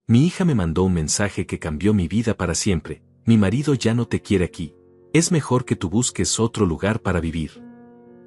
Mi hija me mandó un mensaje que cambió mi vida para siempre. Mi marido ya no te quiere aquí. Es mejor que tú busques otro lugar para vivir.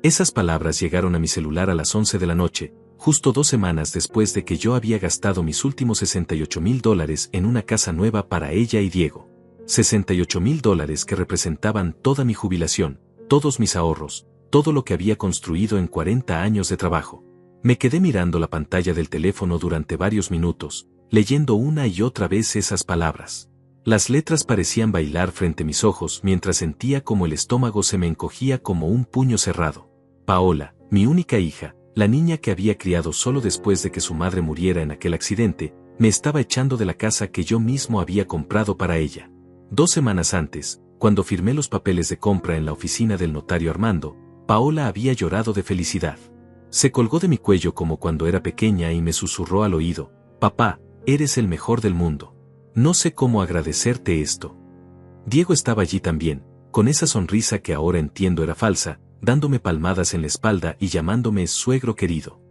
Esas palabras llegaron a mi celular a las 11 de la noche, justo 2 semanas después de que yo había gastado mis últimos $68,000 en una casa nueva para ella y Diego. $68,000 que representaban toda mi jubilación, todos mis ahorros, todo lo que había construido en 40 años de trabajo. Me quedé mirando la pantalla del teléfono durante varios minutos, leyendo una y otra vez esas palabras. Las letras parecían bailar frente a mis ojos mientras sentía como el estómago se me encogía como un puño cerrado. Paola, mi única hija, la niña que había criado solo después de que su madre muriera en aquel accidente, me estaba echando de la casa que yo mismo había comprado para ella. 2 semanas antes, cuando firmé los papeles de compra en la oficina del notario Armando, Paola había llorado de felicidad. Se colgó de mi cuello como cuando era pequeña y me susurró al oído: «Papá, eres el mejor del mundo. No sé cómo agradecerte esto». Diego estaba allí también, con esa sonrisa que ahora entiendo era falsa, dándome palmadas en la espalda y llamándome suegro querido.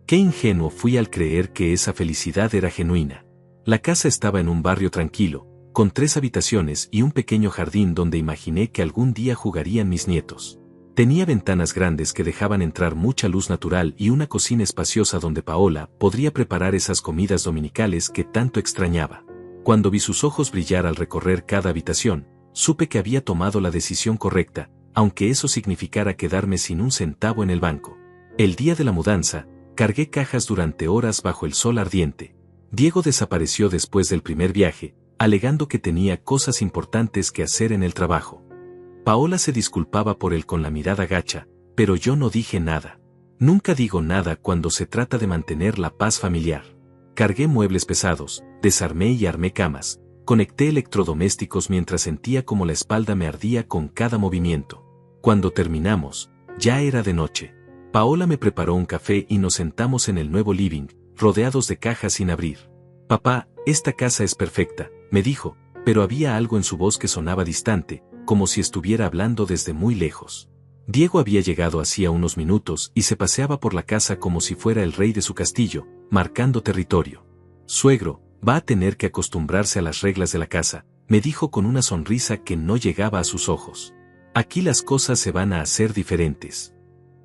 Qué ingenuo fui al creer que esa felicidad era genuina. La casa estaba en un barrio tranquilo, con 3 habitaciones y un pequeño jardín donde imaginé que algún día jugarían mis nietos. Tenía ventanas grandes que dejaban entrar mucha luz natural y una cocina espaciosa donde Paola podría preparar esas comidas dominicales que tanto extrañaba. Cuando vi sus ojos brillar al recorrer cada habitación, supe que había tomado la decisión correcta, aunque eso significara quedarme sin un centavo en el banco. El día de la mudanza, cargué cajas durante horas bajo el sol ardiente. Diego desapareció después del primer viaje, alegando que tenía cosas importantes que hacer en el trabajo. Paola se disculpaba por él con la mirada gacha, pero yo no dije nada. Nunca digo nada cuando se trata de mantener la paz familiar. Cargué muebles pesados, desarmé y armé camas, conecté electrodomésticos mientras sentía como la espalda me ardía con cada movimiento. Cuando terminamos, ya era de noche. Paola me preparó un café y nos sentamos en el nuevo living, rodeados de cajas sin abrir. «Papá, esta casa es perfecta», me dijo, pero había algo en su voz que sonaba distante, como si estuviera hablando desde muy lejos. Diego había llegado hacía unos minutos y se paseaba por la casa como si fuera el rey de su castillo, marcando territorio. «Suegro, va a tener que acostumbrarse a las reglas de la casa», me dijo con una sonrisa que no llegaba a sus ojos. «Aquí las cosas se van a hacer diferentes».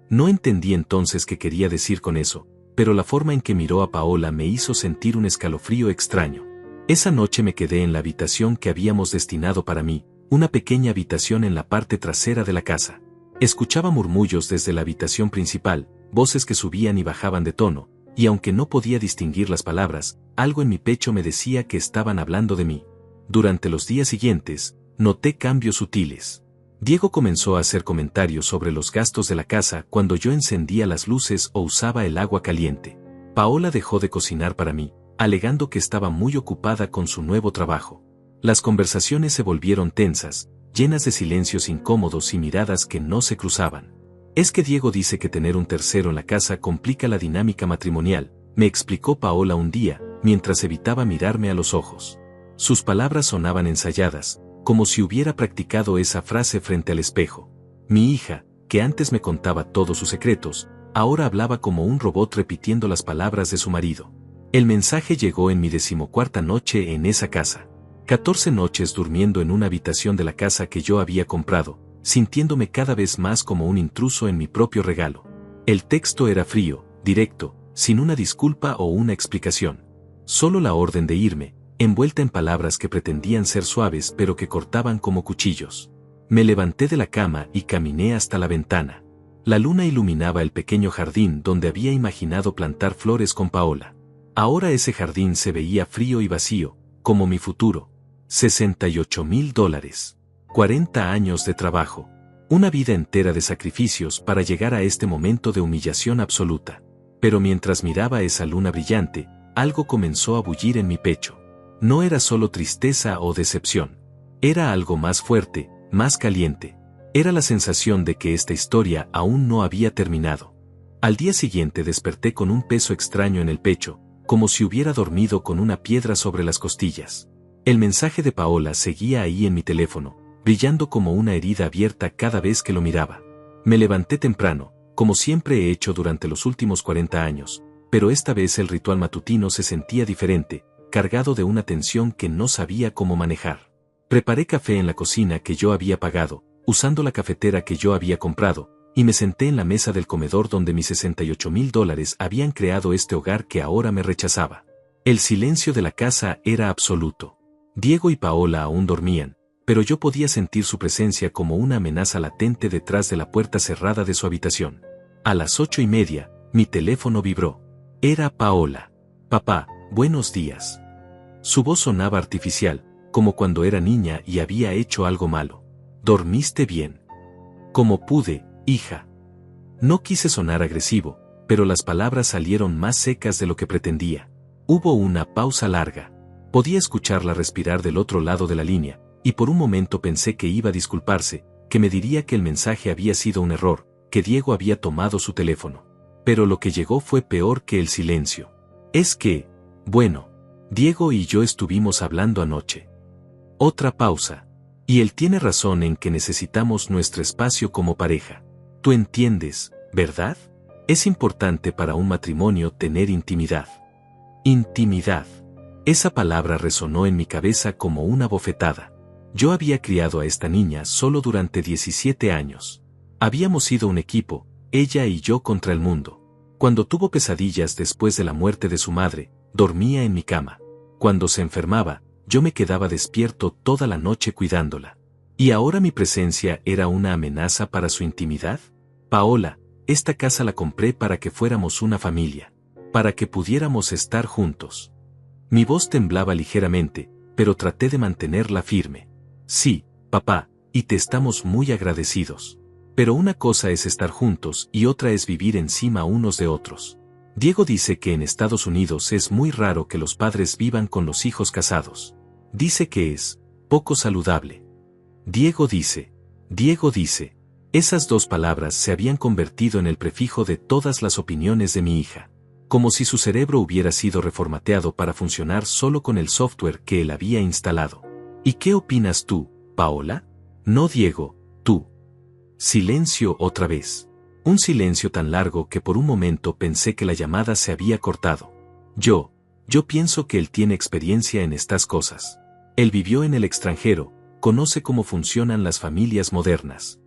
No entendí entonces qué quería decir con eso, pero la forma en que miró a Paola me hizo sentir un escalofrío extraño. Esa noche me quedé en la habitación que habíamos destinado para mí, una pequeña habitación en la parte trasera de la casa. Escuchaba murmullos desde la habitación principal, voces que subían y bajaban de tono, y aunque no podía distinguir las palabras, algo en mi pecho me decía que estaban hablando de mí. Durante los días siguientes, noté cambios sutiles. Diego comenzó a hacer comentarios sobre los gastos de la casa cuando yo encendía las luces o usaba el agua caliente. Paola dejó de cocinar para mí, alegando que estaba muy ocupada con su nuevo trabajo. Las conversaciones se volvieron tensas, llenas de silencios incómodos y miradas que no se cruzaban. «Es que Diego dice que tener un tercero en la casa complica la dinámica matrimonial», me explicó Paola un día, mientras evitaba mirarme a los ojos. Sus palabras sonaban ensayadas, como si hubiera practicado esa frase frente al espejo. Mi hija, que antes me contaba todos sus secretos, ahora hablaba como un robot repitiendo las palabras de su marido. El mensaje llegó en mi 14ª noche en esa casa. 14 noches durmiendo en una habitación de la casa que yo había comprado, sintiéndome cada vez más como un intruso en mi propio regalo. El texto era frío, directo, sin una disculpa o una explicación. Solo la orden de irme, envuelta en palabras que pretendían ser suaves pero que cortaban como cuchillos. Me levanté de la cama y caminé hasta la ventana. La luna iluminaba el pequeño jardín donde había imaginado plantar flores con Paola. Ahora ese jardín se veía frío y vacío, como mi futuro. $68,000. 40 años de trabajo. Una vida entera de sacrificios para llegar a este momento de humillación absoluta. Pero mientras miraba esa luna brillante, algo comenzó a bullir en mi pecho. No era solo tristeza o decepción. Era algo más fuerte, más caliente. Era la sensación de que esta historia aún no había terminado. Al día siguiente desperté con un peso extraño en el pecho, como si hubiera dormido con una piedra sobre las costillas. El mensaje de Paola seguía ahí en mi teléfono, brillando como una herida abierta cada vez que lo miraba. Me levanté temprano, como siempre he hecho durante los últimos 40 años, pero esta vez el ritual matutino se sentía diferente. cargado de una tensión que no sabía cómo manejar. Preparé café en la cocina que yo había pagado, usando la cafetera que yo había comprado, y me senté en la mesa del comedor donde mis $68,000 habían creado este hogar que ahora me rechazaba. El silencio de la casa era absoluto. Diego y Paola aún dormían, pero yo podía sentir su presencia como una amenaza latente detrás de la puerta cerrada de su habitación. A las 8:30, mi teléfono vibró. Era Paola. Papá, buenos días. Su voz sonaba artificial, como cuando era niña y había hecho algo malo. ¿Dormiste bien? Como pude, hija. No quise sonar agresivo, pero las palabras salieron más secas de lo que pretendía. Hubo una pausa larga. Podía escucharla respirar del otro lado de la línea, y por un momento pensé que iba a disculparse, que me diría que el mensaje había sido un error, que Diego había tomado su teléfono. Pero lo que llegó fue peor que el silencio. Es que, bueno, Diego y yo estuvimos hablando anoche. Otra pausa. Y él tiene razón en que necesitamos nuestro espacio como pareja. Tú entiendes, ¿verdad? Es importante para un matrimonio tener intimidad. Intimidad. Esa palabra resonó en mi cabeza como una bofetada. Yo había criado a esta niña solo durante 17 años. Habíamos sido un equipo, ella y yo contra el mundo. Cuando tuvo pesadillas después de la muerte de su madre, dormía en mi cama. Cuando se enfermaba, yo me quedaba despierto toda la noche cuidándola. ¿Y ahora mi presencia era una amenaza para su intimidad? Paola, esta casa la compré para que fuéramos una familia. Para que pudiéramos estar juntos. Mi voz temblaba ligeramente, pero traté de mantenerla firme. Sí, papá, y te estamos muy agradecidos. Pero una cosa es estar juntos y otra es vivir encima unos de otros. Diego dice que en Estados Unidos es muy raro que los padres vivan con los hijos casados. Dice que es poco saludable. Diego dice. Esas dos palabras se habían convertido en el prefijo de todas las opiniones de mi hija. Como si su cerebro hubiera sido reformateado para funcionar solo con el software que él había instalado. ¿Y qué opinas tú, Paola? No, Diego, tú. Silencio otra vez. Un silencio tan largo que por un momento pensé que la llamada se había cortado. Yo pienso que él tiene experiencia en estas cosas. Él vivió en el extranjero, conoce cómo funcionan las familias modernas.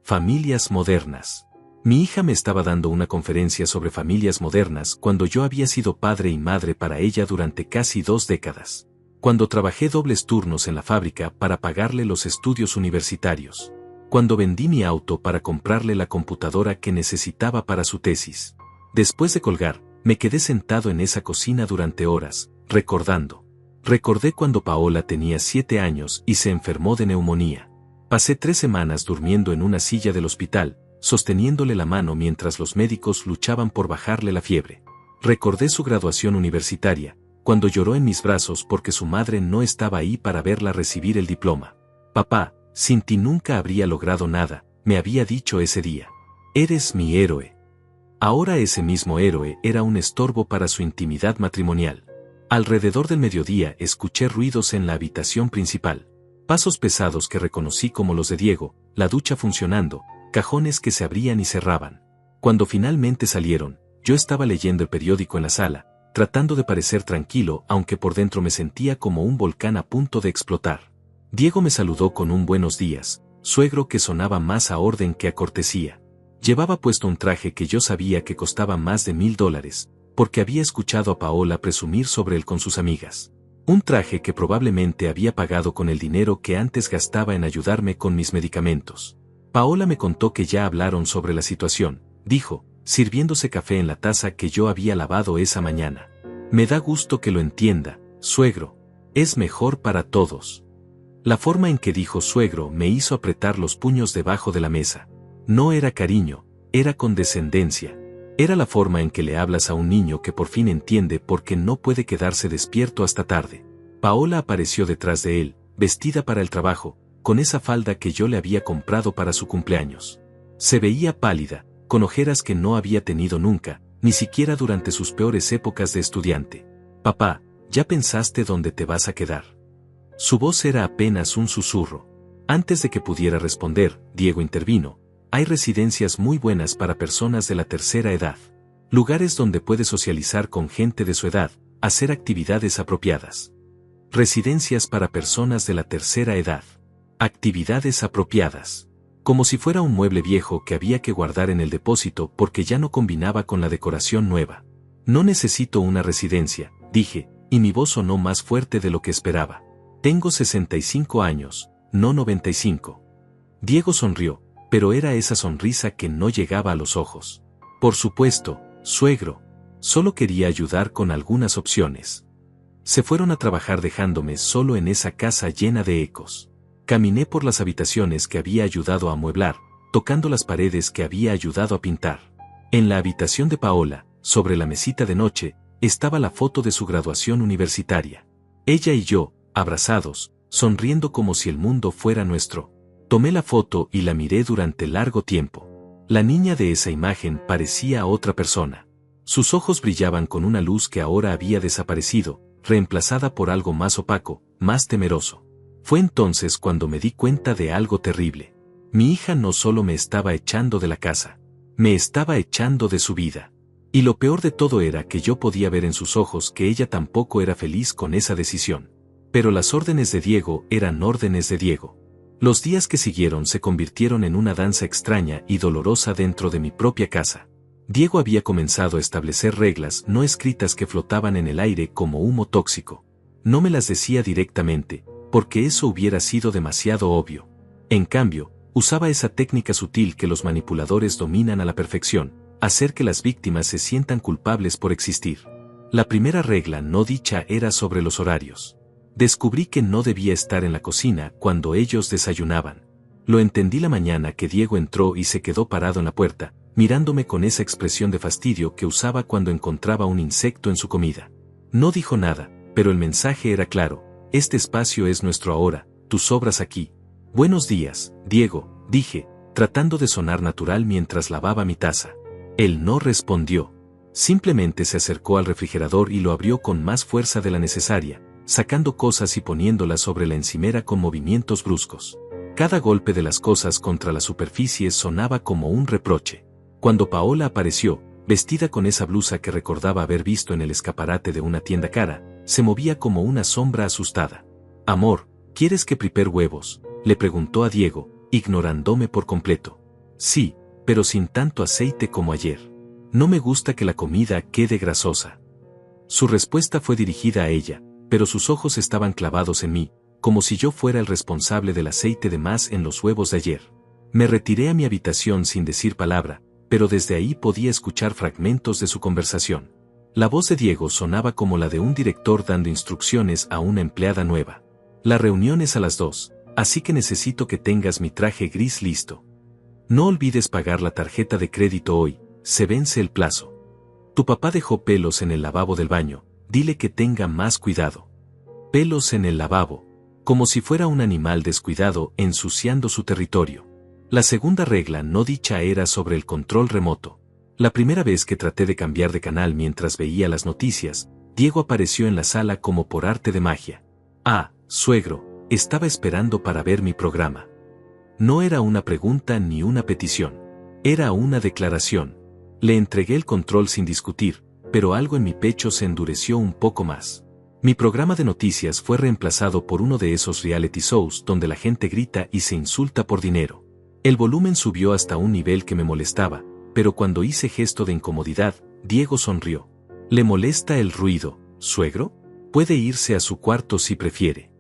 Familias modernas. Mi hija me estaba dando una conferencia sobre familias modernas cuando yo había sido padre y madre para ella durante casi 2 décadas. Cuando trabajé dobles turnos en la fábrica para pagarle los estudios universitarios. Cuando vendí mi auto para comprarle la computadora que necesitaba para su tesis. Después de colgar, me quedé sentado en esa cocina durante horas, recordando. Recordé cuando Paola tenía 7 años y se enfermó de neumonía. Pasé 3 semanas durmiendo en una silla del hospital, sosteniéndole la mano mientras los médicos luchaban por bajarle la fiebre. Recordé su graduación universitaria, cuando lloró en mis brazos porque su madre no estaba ahí para verla recibir el diploma. Papá, sin ti nunca habría logrado nada, me había dicho ese día. Eres mi héroe. Ahora ese mismo héroe era un estorbo para su intimidad matrimonial. Alrededor del mediodía escuché ruidos en la habitación principal. Pasos pesados que reconocí como los de Diego, la ducha funcionando, cajones que se abrían y cerraban. Cuando finalmente salieron, yo estaba leyendo el periódico en la sala, tratando de parecer tranquilo aunque por dentro me sentía como un volcán a punto de explotar. Diego me saludó con un buenos días, suegro que sonaba más a orden que a cortesía. Llevaba puesto un traje que yo sabía que costaba más de $1,000, porque había escuchado a Paola presumir sobre él con sus amigas. Un traje que probablemente había pagado con el dinero que antes gastaba en ayudarme con mis medicamentos. Paola me contó que ya hablaron sobre la situación, dijo, sirviéndose café en la taza que yo había lavado esa mañana. Me da gusto que lo entienda, suegro. Es mejor para todos. La forma en que dijo suegro me hizo apretar los puños debajo de la mesa. No era cariño, era condescendencia. Era la forma en que le hablas a un niño que por fin entiende por qué no puede quedarse despierto hasta tarde. Paola apareció detrás de él, vestida para el trabajo, con esa falda que yo le había comprado para su cumpleaños. Se veía pálida, con ojeras que no había tenido nunca, ni siquiera durante sus peores épocas de estudiante. Papá, ¿ya pensaste dónde te vas a quedar? Su voz era apenas un susurro. Antes de que pudiera responder, Diego intervino. Hay residencias muy buenas para personas de la tercera edad. Lugares donde puedes socializar con gente de su edad, hacer actividades apropiadas. Residencias para personas de la tercera edad. Actividades apropiadas. Como si fuera un mueble viejo que había que guardar en el depósito porque ya no combinaba con la decoración nueva. No necesito una residencia, dije, y mi voz sonó más fuerte de lo que esperaba. Tengo 65 años, no 95. Diego sonrió, pero era esa sonrisa que no llegaba a los ojos. Por supuesto, suegro. Solo quería ayudar con algunas opciones. Se fueron a trabajar dejándome solo en esa casa llena de ecos. Caminé por las habitaciones que había ayudado a amueblar, tocando las paredes que había ayudado a pintar. En la habitación de Paola, sobre la mesita de noche, estaba la foto de su graduación universitaria. Ella y yo, abrazados, sonriendo como si el mundo fuera nuestro. Tomé la foto y la miré durante largo tiempo. La niña de esa imagen parecía otra persona. Sus ojos brillaban con una luz que ahora había desaparecido, reemplazada por algo más opaco, más temeroso. Fue entonces cuando me di cuenta de algo terrible. Mi hija no solo me estaba echando de la casa, me estaba echando de su vida. Y lo peor de todo era que yo podía ver en sus ojos que ella tampoco era feliz con esa decisión. Pero las órdenes de Diego eran órdenes de Diego. Los días que siguieron se convirtieron en una danza extraña y dolorosa dentro de mi propia casa. Diego había comenzado a establecer reglas no escritas que flotaban en el aire como humo tóxico. No me las decía directamente, porque eso hubiera sido demasiado obvio. En cambio, usaba esa técnica sutil que los manipuladores dominan a la perfección, hacer que las víctimas se sientan culpables por existir. La primera regla no dicha era sobre los horarios. Descubrí que no debía estar en la cocina cuando ellos desayunaban. Lo entendí la mañana que Diego entró y se quedó parado en la puerta, mirándome con esa expresión de fastidio que usaba cuando encontraba un insecto en su comida. No dijo nada, pero el mensaje era claro: este espacio es nuestro ahora, tú sobras aquí. Buenos días, Diego, dije, tratando de sonar natural mientras lavaba mi taza. Él no respondió. Simplemente se acercó al refrigerador y lo abrió con más fuerza de la necesaria, sacando cosas y poniéndolas sobre la encimera con movimientos bruscos. Cada golpe de las cosas contra la superficie sonaba como un reproche. Cuando Paola apareció, vestida con esa blusa que recordaba haber visto en el escaparate de una tienda cara, se movía como una sombra asustada. Amor, ¿quieres que prepare huevos?, le preguntó a Diego, ignorándome por completo. Sí, pero sin tanto aceite como ayer. No me gusta que la comida quede grasosa. Su respuesta fue dirigida a ella, pero sus ojos estaban clavados en mí, como si yo fuera el responsable del aceite de más en los huevos de ayer. Me retiré a mi habitación sin decir palabra, pero desde ahí podía escuchar fragmentos de su conversación. La voz de Diego sonaba como la de un director dando instrucciones a una empleada nueva. La reunión es a las 2, así que necesito que tengas mi traje gris listo. No olvides pagar la tarjeta de crédito hoy, se vence el plazo. Tu papá dejó pelos en el lavabo del baño, dile que tenga más cuidado. Pelos en el lavabo, como si fuera un animal descuidado ensuciando su territorio. La segunda regla no dicha era sobre el control remoto. La primera vez que traté de cambiar de canal mientras veía las noticias, Diego apareció en la sala como por arte de magia. Ah, suegro, estaba esperando para ver mi programa. No era una pregunta ni una petición. Era una declaración. Le entregué el control sin discutir, pero algo en mi pecho se endureció un poco más. Mi programa de noticias fue reemplazado por uno de esos reality shows donde la gente grita y se insulta por dinero. El volumen subió hasta un nivel que me molestaba, pero cuando hice gesto de incomodidad, Diego sonrió. ¿Le molesta el ruido, suegro? Puede irse a su cuarto si prefiere.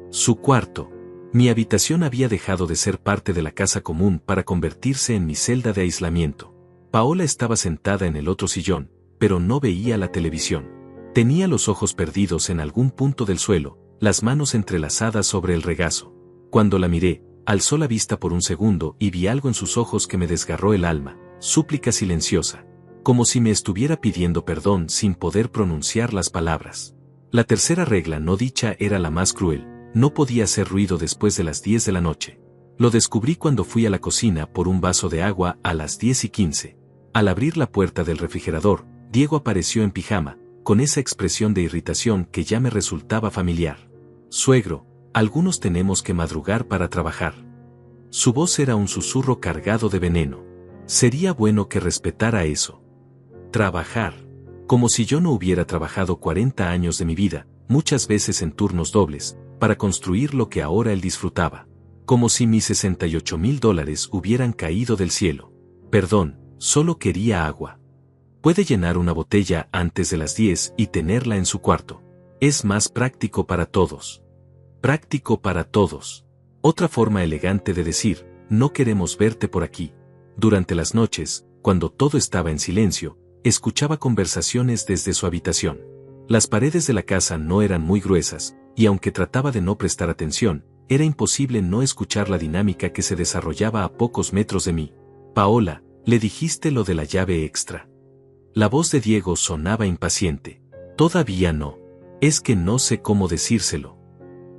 Su cuarto. Mi habitación había dejado de ser parte de la casa común para convertirse en mi celda de aislamiento. Paola estaba sentada en el otro sillón, pero no veía la televisión. Tenía los ojos perdidos en algún punto del suelo, las manos entrelazadas sobre el regazo. Cuando la miré, alzó la vista por un segundo y vi algo en sus ojos que me desgarró el alma, súplica silenciosa, como si me estuviera pidiendo perdón sin poder pronunciar las palabras. La tercera regla no dicha era la más cruel, no podía hacer ruido después de las 10 de la noche. Lo descubrí cuando fui a la cocina por un vaso de agua a las 10:15. Al abrir la puerta del refrigerador, Diego apareció en pijama, con esa expresión de irritación que ya me resultaba familiar. Suegro, algunos tenemos que madrugar para trabajar. Su voz era un susurro cargado de veneno. Sería bueno que respetara eso. Trabajar. Como si yo no hubiera trabajado 40 años de mi vida, muchas veces en turnos dobles, para construir lo que ahora él disfrutaba. Como si mis $68,000 hubieran caído del cielo. Perdón, solo quería agua. Puede llenar una botella antes de las 10 y tenerla en su cuarto. Es más práctico para todos. Práctico para todos. Otra forma elegante de decir, no queremos verte por aquí. Durante las noches, cuando todo estaba en silencio, escuchaba conversaciones desde su habitación. Las paredes de la casa no eran muy gruesas, y aunque trataba de no prestar atención, era imposible no escuchar la dinámica que se desarrollaba a pocos metros de mí. Paola, ¿le dijiste lo de la llave extra? La voz de Diego sonaba impaciente. Todavía no. Es que no sé cómo decírselo.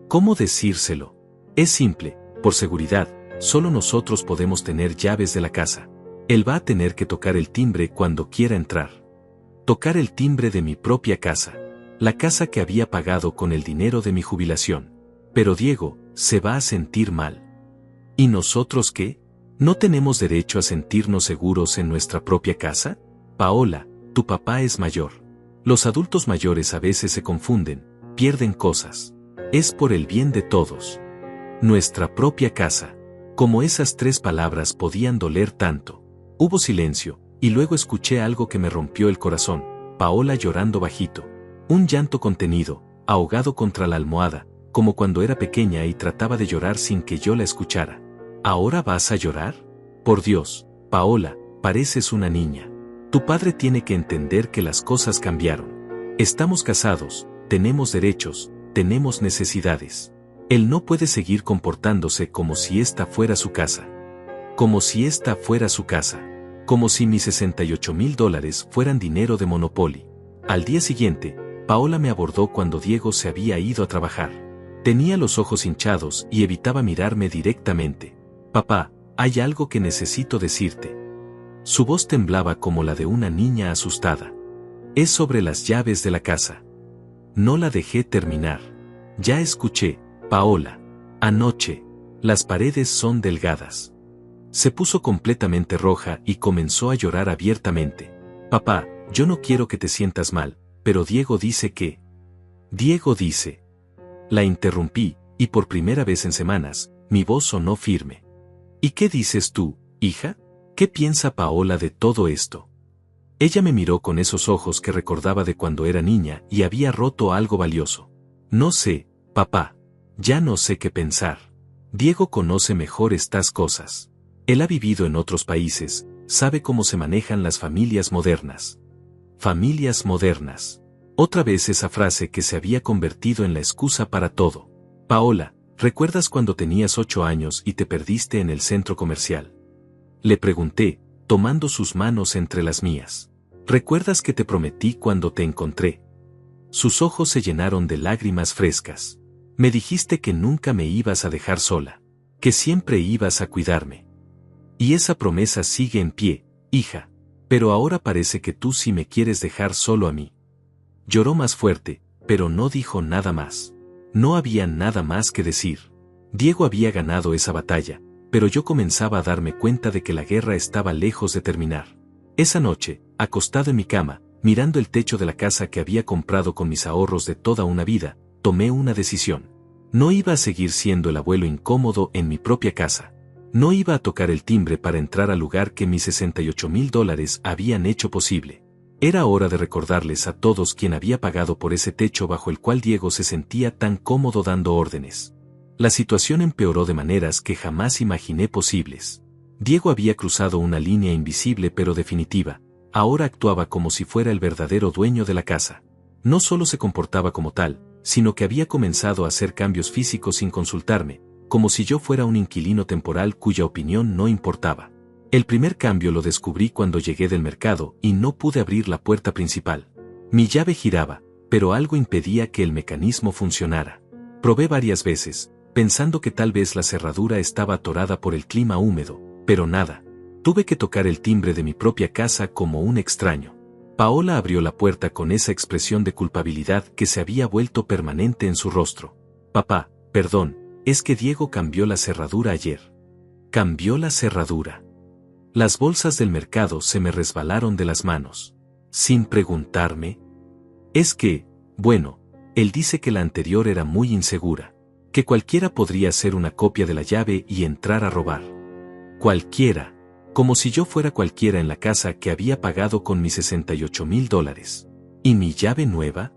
¿Cómo decírselo? Es simple, por seguridad, solo nosotros podemos tener llaves de la casa. Él va a tener que tocar el timbre cuando quiera entrar. Tocar el timbre de mi propia casa. La casa que había pagado con el dinero de mi jubilación. Pero Diego, se va a sentir mal. ¿Y nosotros qué? ¿No tenemos derecho a sentirnos seguros en nuestra propia casa? Paola, tu papá es mayor. Los adultos mayores a veces se confunden, pierden cosas. Es por el bien de todos. Nuestra propia casa. Como esas 3 palabras podían doler tanto. Hubo silencio, y luego escuché algo que me rompió el corazón. Paola llorando bajito. Un llanto contenido, ahogado contra la almohada, como cuando era pequeña y trataba de llorar sin que yo la escuchara. ¿Ahora vas a llorar? Por Dios, Paola, pareces una niña. Tu padre tiene que entender que las cosas cambiaron. Estamos casados, tenemos derechos, tenemos necesidades. Él no puede seguir comportándose como si esta fuera su casa. Como si esta fuera su casa. Como si mis $68,000 fueran dinero de Monopoly. Al día siguiente, Paola me abordó cuando Diego se había ido a trabajar. Tenía los ojos hinchados y evitaba mirarme directamente. Papá, hay algo que necesito decirte. Su voz temblaba como la de una niña asustada. Es sobre las llaves de la casa. No la dejé terminar. Ya escuché, Paola. Anoche. Las paredes son delgadas. Se puso completamente roja y comenzó a llorar abiertamente. Papá, yo no quiero que te sientas mal, pero Diego dice que... Diego dice... La interrumpí, y por primera vez en semanas, mi voz sonó firme. ¿Y qué dices tú, hija? ¿Qué piensa Paola de todo esto? Ella me miró con esos ojos que recordaba de cuando era niña y había roto algo valioso. No sé, papá. Ya no sé qué pensar. Diego conoce mejor estas cosas. Él ha vivido en otros países, sabe cómo se manejan las familias modernas. Familias modernas. Otra vez esa frase que se había convertido en la excusa para todo. Paola, ¿recuerdas cuando tenías 8 años y te perdiste en el centro comercial? Le pregunté, tomando sus manos entre las mías. ¿Recuerdas que te prometí cuando te encontré? Sus ojos se llenaron de lágrimas frescas. Me dijiste que nunca me ibas a dejar sola, que siempre ibas a cuidarme. Y esa promesa sigue en pie, hija, pero ahora parece que tú sí me quieres dejar solo a mí. Lloró más fuerte, pero no dijo nada más. No había nada más que decir. Diego había ganado esa batalla, pero yo comenzaba a darme cuenta de que la guerra estaba lejos de terminar. Esa noche, acostado en mi cama, mirando el techo de la casa que había comprado con mis ahorros de toda una vida, tomé una decisión. No iba a seguir siendo el abuelo incómodo en mi propia casa. No iba a tocar el timbre para entrar al lugar que mis $68,000 habían hecho posible. Era hora de recordarles a todos quién había pagado por ese techo bajo el cual Diego se sentía tan cómodo dando órdenes. La situación empeoró de maneras que jamás imaginé posibles. Diego había cruzado una línea invisible pero definitiva. Ahora actuaba como si fuera el verdadero dueño de la casa. No solo se comportaba como tal, sino que había comenzado a hacer cambios físicos sin consultarme, como si yo fuera un inquilino temporal cuya opinión no importaba. El primer cambio lo descubrí cuando llegué del mercado y no pude abrir la puerta principal. Mi llave giraba, pero algo impedía que el mecanismo funcionara. Probé varias veces, pensando que tal vez la cerradura estaba atorada por el clima húmedo, pero nada. Tuve que tocar el timbre de mi propia casa como un extraño. Paola abrió la puerta con esa expresión de culpabilidad que se había vuelto permanente en su rostro. Papá, perdón, es que Diego cambió la cerradura ayer. Cambió la cerradura. Las bolsas del mercado se me resbalaron de las manos. sin preguntarme. Es que, bueno, él dice que la anterior era muy insegura, que cualquiera podría hacer una copia de la llave y entrar a robar. Cualquiera, como si yo fuera cualquiera en la casa que había pagado con mis $68,000. ¿Y mi llave nueva?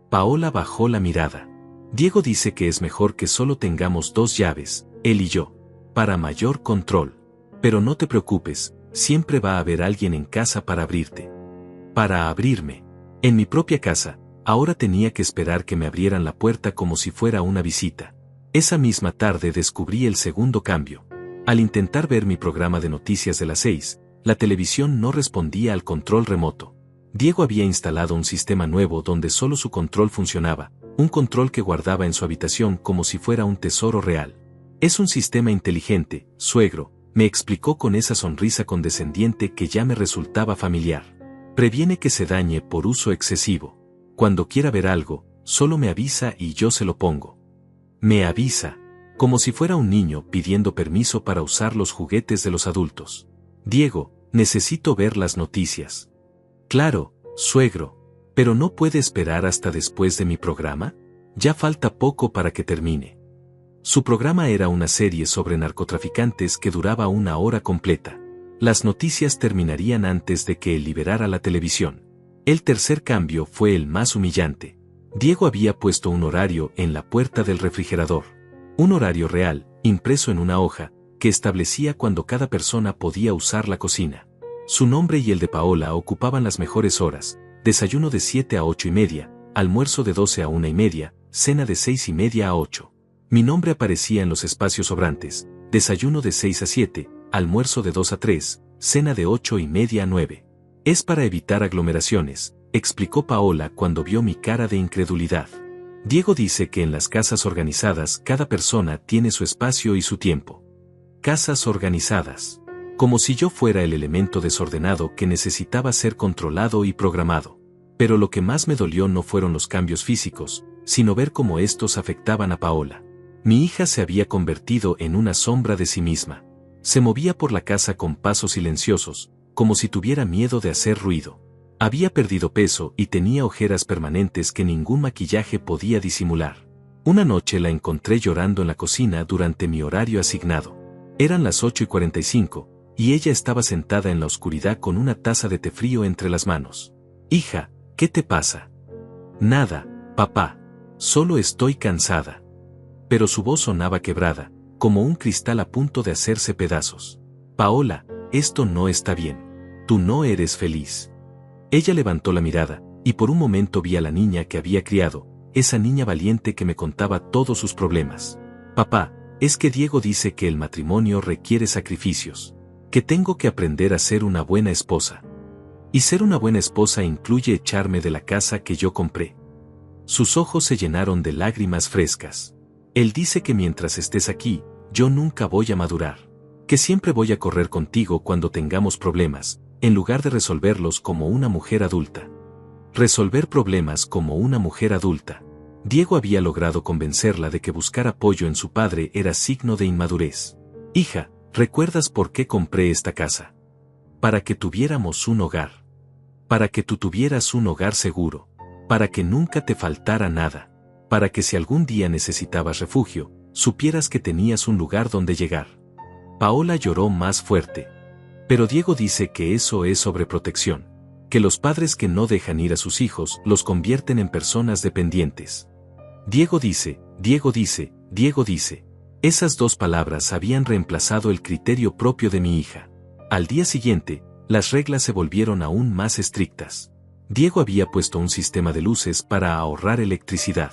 Paola bajó la mirada. Diego dice que es mejor que solo tengamos 2 llaves, él y yo, para mayor control. Pero no te preocupes, siempre va a haber alguien en casa para abrirte. Para abrirme. En mi propia casa, ahora tenía que esperar que me abrieran la puerta como si fuera una visita. Esa misma tarde descubrí el segundo cambio. Al intentar ver mi programa de noticias de las 6, la televisión no respondía al control remoto. Diego había instalado un sistema nuevo donde solo su control funcionaba, un control que guardaba en su habitación como si fuera un tesoro real. Es un sistema inteligente, suegro, me explicó con esa sonrisa condescendiente que ya me resultaba familiar. Previene que se dañe por uso excesivo. Cuando quiera ver algo, solo me avisa y yo se lo pongo. Me avisa, como si fuera un niño pidiendo permiso para usar los juguetes de los adultos. Diego, necesito ver las noticias. Claro, suegro, pero ¿no puede esperar hasta después de mi programa? Ya falta poco para que termine. Su programa era una serie sobre narcotraficantes que duraba 1 hora completa. Las noticias terminarían antes de que él liberara la televisión. El tercer cambio fue el más humillante. Diego había puesto un horario en la puerta del refrigerador. Un horario real, impreso en una hoja, que establecía cuando cada persona podía usar la cocina. Su nombre y el de Paola ocupaban las mejores horas: desayuno de 7 a 8:30, almuerzo de 12 a 1:30, cena de 6:30 a 8. Mi nombre aparecía en los espacios sobrantes: desayuno de 6 a 7, almuerzo de 2 a 3, cena de 8:30 a 9. Es para evitar aglomeraciones, explicó Paola cuando vio mi cara de incredulidad. Diego dice que en las casas organizadas cada persona tiene su espacio y su tiempo. Casas organizadas. Como si yo fuera el elemento desordenado que necesitaba ser controlado y programado. Pero lo que más me dolió no fueron los cambios físicos, sino ver cómo estos afectaban a Paola. Mi hija se había convertido en una sombra de sí misma. Se movía por la casa con pasos silenciosos, como si tuviera miedo de hacer ruido. Había perdido peso y tenía ojeras permanentes que ningún maquillaje podía disimular. Una noche la encontré llorando en la cocina durante mi horario asignado. Eran las 8:45, y ella estaba sentada en la oscuridad con una taza de té frío entre las manos. Hija, ¿qué te pasa? Nada, papá. Solo estoy cansada. Pero su voz sonaba quebrada, como un cristal a punto de hacerse pedazos. Paola, esto no está bien. Tú no eres feliz. Ella levantó la mirada, y por un momento vi a la niña que había criado, esa niña valiente que me contaba todos sus problemas. Papá, es que Diego dice que el matrimonio requiere sacrificios, que tengo que aprender a ser una buena esposa. Y ser una buena esposa incluye echarme de la casa que yo compré. Sus ojos se llenaron de lágrimas frescas. Él dice que mientras estés aquí, yo nunca voy a madurar. Que siempre voy a correr contigo cuando tengamos problemas, en lugar de resolverlos como una mujer adulta. Resolver problemas como una mujer adulta. Diego había logrado convencerla de que buscar apoyo en su padre era signo de inmadurez. Hija, ¿recuerdas por qué compré esta casa? Para que tuviéramos un hogar. Para que tú tuvieras un hogar seguro. Para que nunca te faltara nada. Para que si algún día necesitabas refugio, supieras que tenías un lugar donde llegar. Paola lloró más fuerte. Pero Diego dice que eso es sobreprotección. Que los padres que no dejan ir a sus hijos los convierten en personas dependientes. Diego dice, Diego dice, Diego dice. Esas 2 palabras habían reemplazado el criterio propio de mi hija. Al día siguiente, las reglas se volvieron aún más estrictas. Diego había puesto un sistema de luces para ahorrar electricidad.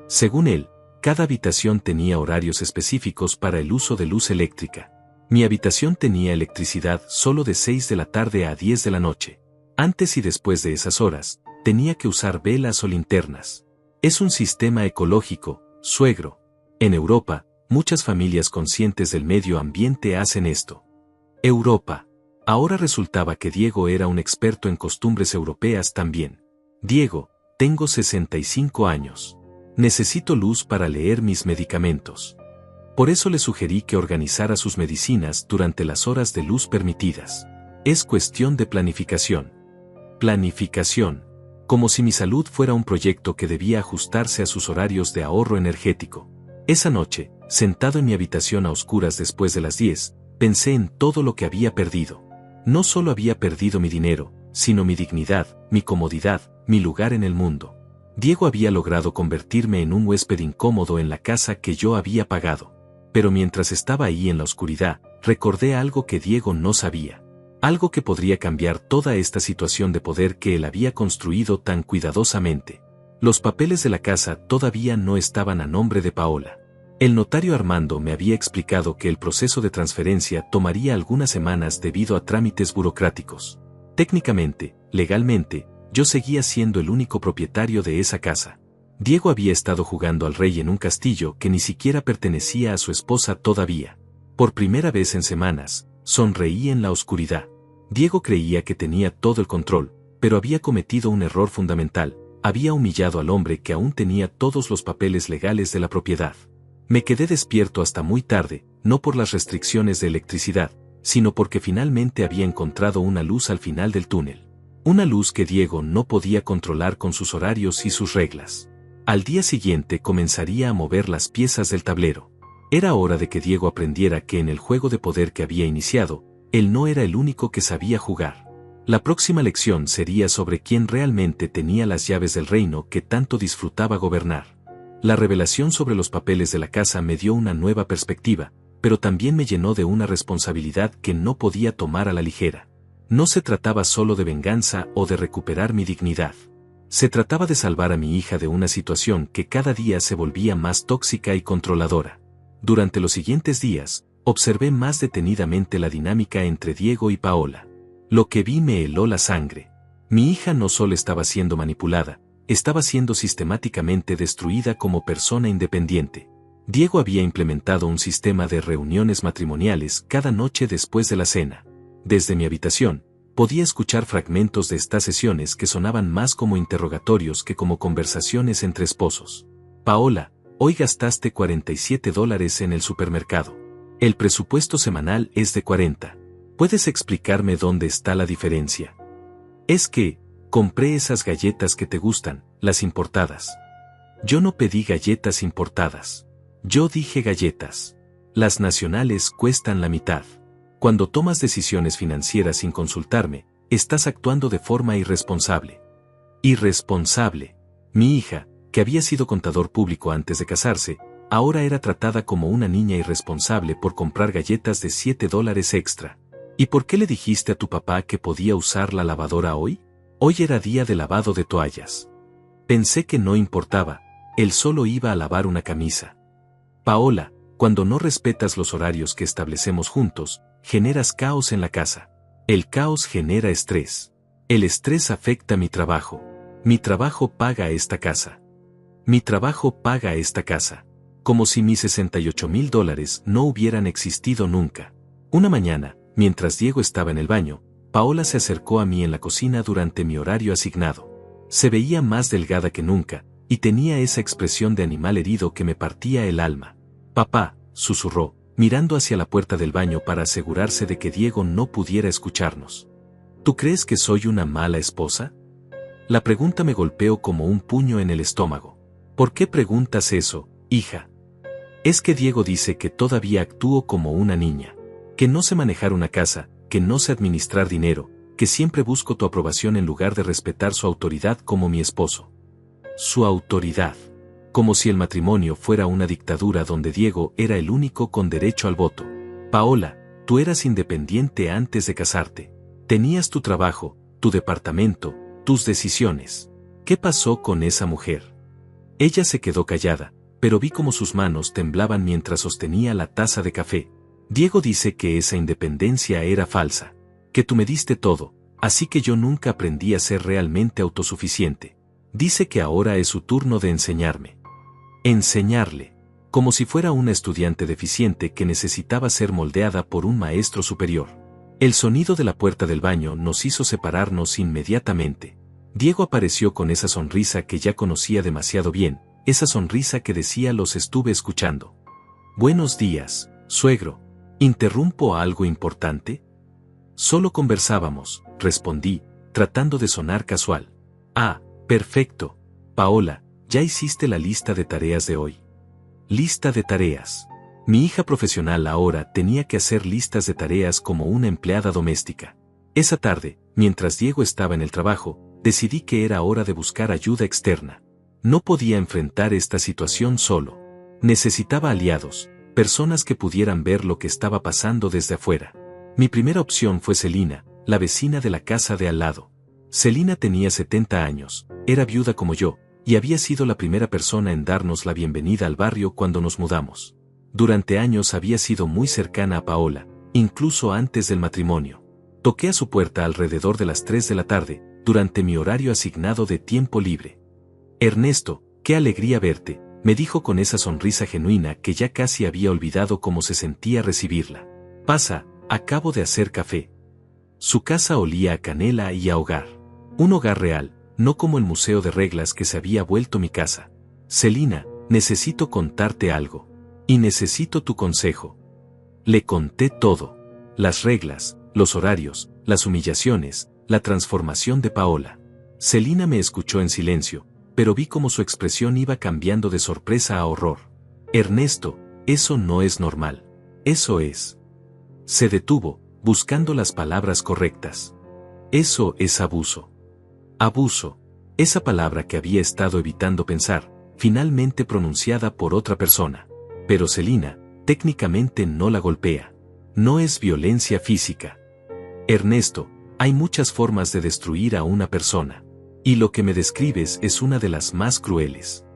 Según él, cada habitación tenía horarios específicos para el uso de luz eléctrica. Mi habitación tenía electricidad solo de 6 de la tarde a 10 de la noche. Antes y después de esas horas, tenía que usar velas o linternas. Es un sistema ecológico, suegro. En Europa, muchas familias conscientes del medio ambiente hacen esto. Europa. Ahora resultaba que Diego era un experto en costumbres europeas también. Diego, tengo 65 años. Necesito luz para leer mis medicamentos. Por eso le sugerí que organizara sus medicinas durante las horas de luz permitidas. Es cuestión de planificación. Planificación. Como si mi salud fuera un proyecto que debía ajustarse a sus horarios de ahorro energético. Esa noche, sentado en mi habitación a oscuras después de las 10, pensé en todo lo que había perdido. No solo había perdido mi dinero, sino mi dignidad, mi comodidad, mi lugar en el mundo. Diego había logrado convertirme en un huésped incómodo en la casa que yo había pagado. Pero mientras estaba ahí en la oscuridad, recordé algo que Diego no sabía. Algo que podría cambiar toda esta situación de poder que él había construido tan cuidadosamente. Los papeles de la casa todavía no estaban a nombre de Paola. El notario Armando me había explicado que el proceso de transferencia tomaría algunas semanas debido a trámites burocráticos. Técnicamente, legalmente, yo seguía siendo el único propietario de esa casa. Diego había estado jugando al rey en un castillo que ni siquiera pertenecía a su esposa todavía. Por primera vez en semanas, sonreí en la oscuridad. Diego creía que tenía todo el control, pero había cometido un error fundamental. Había humillado al hombre que aún tenía todos los papeles legales de la propiedad. Me quedé despierto hasta muy tarde, no por las restricciones de electricidad, sino porque finalmente había encontrado una luz al final del túnel. Una luz que Diego no podía controlar con sus horarios y sus reglas. Al día siguiente comenzaría a mover las piezas del tablero. Era hora de que Diego aprendiera que en el juego de poder que había iniciado, él no era el único que sabía jugar. La próxima lección sería sobre quién realmente tenía las llaves del reino que tanto disfrutaba gobernar. La revelación sobre los papeles de la casa me dio una nueva perspectiva, pero también me llenó de una responsabilidad que no podía tomar a la ligera. No se trataba solo de venganza o de recuperar mi dignidad. Se trataba de salvar a mi hija de una situación que cada día se volvía más tóxica y controladora. Durante los siguientes días, observé más detenidamente la dinámica entre Diego y Paola. Lo que vi me heló la sangre. Mi hija no solo estaba siendo manipulada, estaba siendo sistemáticamente destruida como persona independiente. Diego había implementado un sistema de reuniones matrimoniales cada noche después de la cena. Desde mi habitación, podía escuchar fragmentos de estas sesiones que sonaban más como interrogatorios que como conversaciones entre esposos. Paola, hoy gastaste $47 en el supermercado. El presupuesto semanal es de 40. ¿Puedes explicarme dónde está la diferencia? Es que, compré esas galletas que te gustan, las importadas. Yo no pedí galletas importadas. Yo dije galletas. Las nacionales cuestan la mitad. Cuando tomas decisiones financieras sin consultarme, estás actuando de forma irresponsable. Irresponsable. Mi hija, que había sido contador público antes de casarse, ahora era tratada como una niña irresponsable por comprar galletas de $7 extra. ¿Y por qué le dijiste a tu papá que podía usar la lavadora hoy? Hoy era día de lavado de toallas. Pensé que no importaba, él solo iba a lavar una camisa. Paola, cuando no respetas los horarios que establecemos juntos, generas caos en la casa. El caos genera estrés. El estrés afecta mi trabajo. Mi trabajo paga esta casa. Mi trabajo paga esta casa. Como si mis $68,000 no hubieran existido nunca. Una mañana, mientras Diego estaba en el baño, Paola se acercó a mí en la cocina durante mi horario asignado. Se veía más delgada que nunca, y tenía esa expresión de animal herido que me partía el alma. Papá, susurró, mirando hacia la puerta del baño para asegurarse de que Diego no pudiera escucharnos. ¿Tú crees que soy una mala esposa? La pregunta me golpeó como un puño en el estómago. ¿Por qué preguntas eso, hija? Es que Diego dice que todavía actúo como una niña. Que no sé manejar una casa, que no sé administrar dinero, que siempre busco tu aprobación en lugar de respetar su autoridad como mi esposo. Su autoridad. Como si el matrimonio fuera una dictadura donde Diego era el único con derecho al voto. Paola, tú eras independiente antes de casarte. Tenías tu trabajo, tu departamento, tus decisiones. ¿Qué pasó con esa mujer? Ella se quedó callada, pero vi como sus manos temblaban mientras sostenía la taza de café. Diego dice que esa independencia era falsa, que tú me diste todo, así que yo nunca aprendí a ser realmente autosuficiente. Dice que ahora es su turno de enseñarme. Enseñarle, como si fuera una estudiante deficiente que necesitaba ser moldeada por un maestro superior. El sonido de la puerta del baño nos hizo separarnos inmediatamente. Diego apareció con esa sonrisa que ya conocía demasiado bien, esa sonrisa que decía los estuve escuchando. Buenos días, suegro. ¿Interrumpo algo importante? Solo conversábamos, respondí, tratando de sonar casual. Ah, perfecto. Paola, ¿ya hiciste la lista de tareas de hoy? Lista de tareas. Mi hija profesional ahora tenía que hacer listas de tareas como una empleada doméstica. Esa tarde, mientras Diego estaba en el trabajo, decidí que era hora de buscar ayuda externa. No podía enfrentar esta situación solo. Necesitaba aliados, personas que pudieran ver lo que estaba pasando desde afuera. Mi primera opción fue Celina, la vecina de la casa de al lado. Celina tenía 70 años, era viuda como yo, y había sido la primera persona en darnos la bienvenida al barrio cuando nos mudamos. Durante años había sido muy cercana a Paola, incluso antes del matrimonio. Toqué a su puerta alrededor de las 3 de la tarde, durante mi horario asignado de tiempo libre. Ernesto, qué alegría verte, me dijo con esa sonrisa genuina que ya casi había olvidado cómo se sentía recibirla. Pasa, acabo de hacer café. Su casa olía a canela y a hogar. Un hogar real, no como el museo de reglas que se había vuelto mi casa. Celina, necesito contarte algo. Y necesito tu consejo. Le conté todo. Las reglas, los horarios, las humillaciones, la transformación de Paola. Celina me escuchó en silencio, pero vi cómo su expresión iba cambiando de sorpresa a horror. Ernesto, eso no es normal. Eso es. Se detuvo, buscando las palabras correctas. Eso es abuso. Abuso. Esa palabra que había estado evitando pensar, finalmente pronunciada por otra persona. Pero Celina, técnicamente no la golpea. No es violencia física. Ernesto, hay muchas formas de destruir a una persona. Y lo que me describes es una de las más crueles.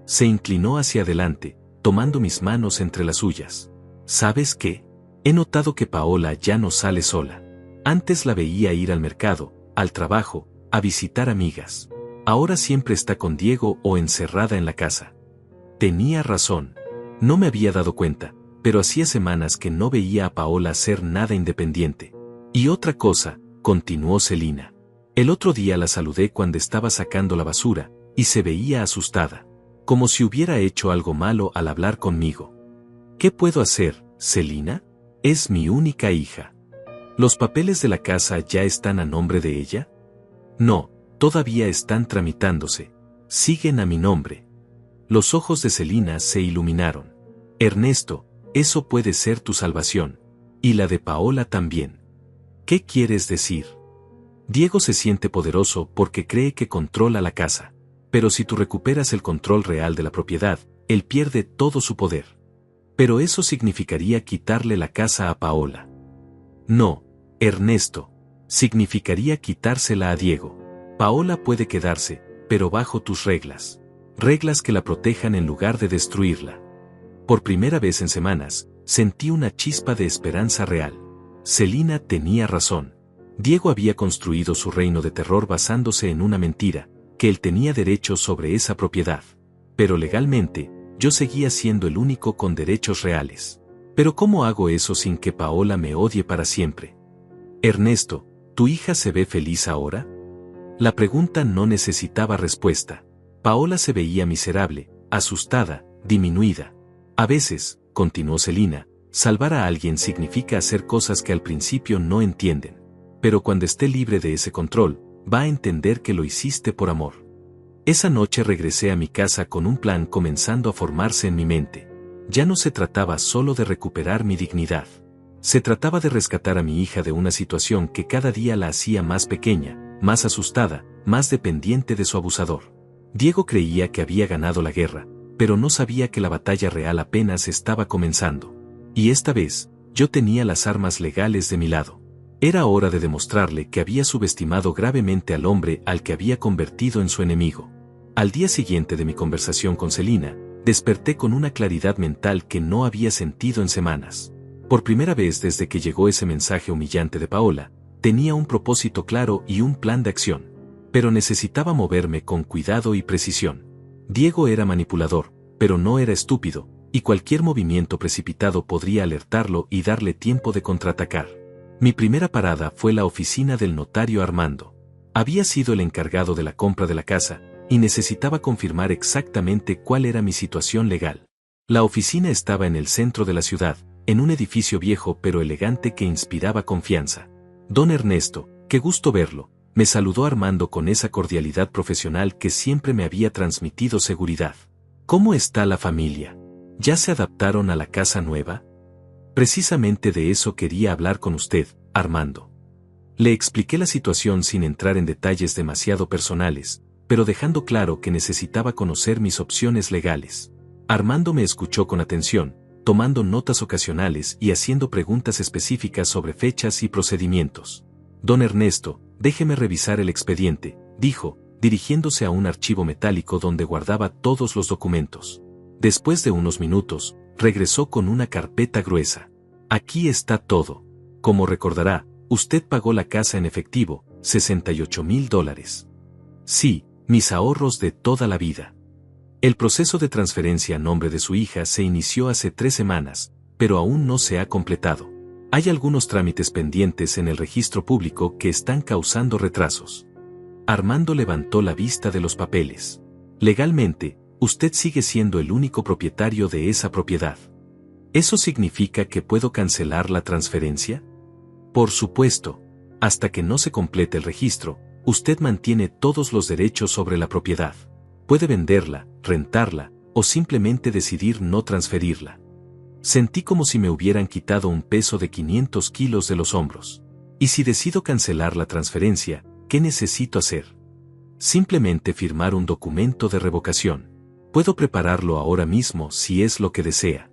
Se inclinó hacia adelante, tomando mis manos entre las suyas. ¿Sabes qué? He notado que Paola ya no sale sola. Antes la veía ir al mercado, al trabajo, a visitar amigas. Ahora siempre está con Diego o encerrada en la casa. Tenía razón. No me había dado cuenta, pero hacía semanas que no veía a Paola hacer nada independiente. Y otra cosa, continuó Celina. El otro día la saludé cuando estaba sacando la basura, y se veía asustada, como si hubiera hecho algo malo al hablar conmigo. ¿Qué puedo hacer, Celina? Es mi única hija. ¿Los papeles de la casa ya están a nombre de ella? No, todavía están tramitándose. Siguen a mi nombre. Los ojos de Celina se iluminaron. Ernesto, eso puede ser tu salvación. Y la de Paola también. ¿Qué quieres decir? Diego se siente poderoso porque cree que controla la casa. Pero si tú recuperas el control real de la propiedad, él pierde todo su poder. Pero eso significaría quitarle la casa a Paola. No, Ernesto. Significaría quitársela a Diego. Paola puede quedarse, pero bajo tus reglas. Reglas que la protejan en lugar de destruirla. Por primera vez en semanas, sentí una chispa de esperanza real. Celina tenía razón. Diego había construido su reino de terror basándose en una mentira, que él tenía derecho sobre esa propiedad. Pero legalmente, yo seguía siendo el único con derechos reales. Pero ¿cómo hago eso sin que Paola me odie para siempre? Ernesto, ¿tu hija se ve feliz ahora? La pregunta no necesitaba respuesta. Paola se veía miserable, asustada, diminuida. A veces, continuó Celina, salvar a alguien significa hacer cosas que al principio no entienden. Pero cuando esté libre de ese control, va a entender que lo hiciste por amor. Esa noche regresé a mi casa con un plan comenzando a formarse en mi mente. Ya no se trataba solo de recuperar mi dignidad. Se trataba de rescatar a mi hija de una situación que cada día la hacía más pequeña, más asustada, más dependiente de su abusador. Diego creía que había ganado la guerra, pero no sabía que la batalla real apenas estaba comenzando. Y esta vez, yo tenía las armas legales de mi lado. Era hora de demostrarle que había subestimado gravemente al hombre al que había convertido en su enemigo. Al día siguiente de mi conversación con Celina, desperté con una claridad mental que no había sentido en semanas. Por primera vez desde que llegó ese mensaje humillante de Paola, tenía un propósito claro y un plan de acción. Pero necesitaba moverme con cuidado y precisión. Diego era manipulador, pero no era estúpido, y cualquier movimiento precipitado podría alertarlo y darle tiempo de contraatacar. Mi primera parada fue la oficina del notario Armando. Había sido el encargado de la compra de la casa, y necesitaba confirmar exactamente cuál era mi situación legal. La oficina estaba en el centro de la ciudad, en un edificio viejo pero elegante que inspiraba confianza. Don Ernesto, qué gusto verlo, me saludó Armando con esa cordialidad profesional que siempre me había transmitido seguridad. ¿Cómo está la familia? ¿Ya se adaptaron a la casa nueva? Precisamente de eso quería hablar con usted, Armando. Le expliqué la situación sin entrar en detalles demasiado personales, pero dejando claro que necesitaba conocer mis opciones legales. Armando me escuchó con atención, tomando notas ocasionales y haciendo preguntas específicas sobre fechas y procedimientos. Don Ernesto, déjeme revisar el expediente, dijo, dirigiéndose a un archivo metálico donde guardaba todos los documentos. Después de unos minutos, regresó con una carpeta gruesa. Aquí está todo. Como recordará, usted pagó la casa en efectivo, $68,000. Sí, mis ahorros de toda la vida. El proceso de transferencia a nombre de su hija se inició hace 3 semanas, pero aún no se ha completado. Hay algunos trámites pendientes en el registro público que están causando retrasos. Armando levantó la vista de los papeles. Legalmente, usted sigue siendo el único propietario de esa propiedad. ¿Eso significa que puedo cancelar la transferencia? Por supuesto. Hasta que no se complete el registro, usted mantiene todos los derechos sobre la propiedad. Puede venderla, rentarla, o simplemente decidir no transferirla. Sentí como si me hubieran quitado un peso de 500 kilos de los hombros. ¿Y si decido cancelar la transferencia, qué necesito hacer? Simplemente firmar un documento de revocación. Puedo prepararlo ahora mismo si es lo que desea.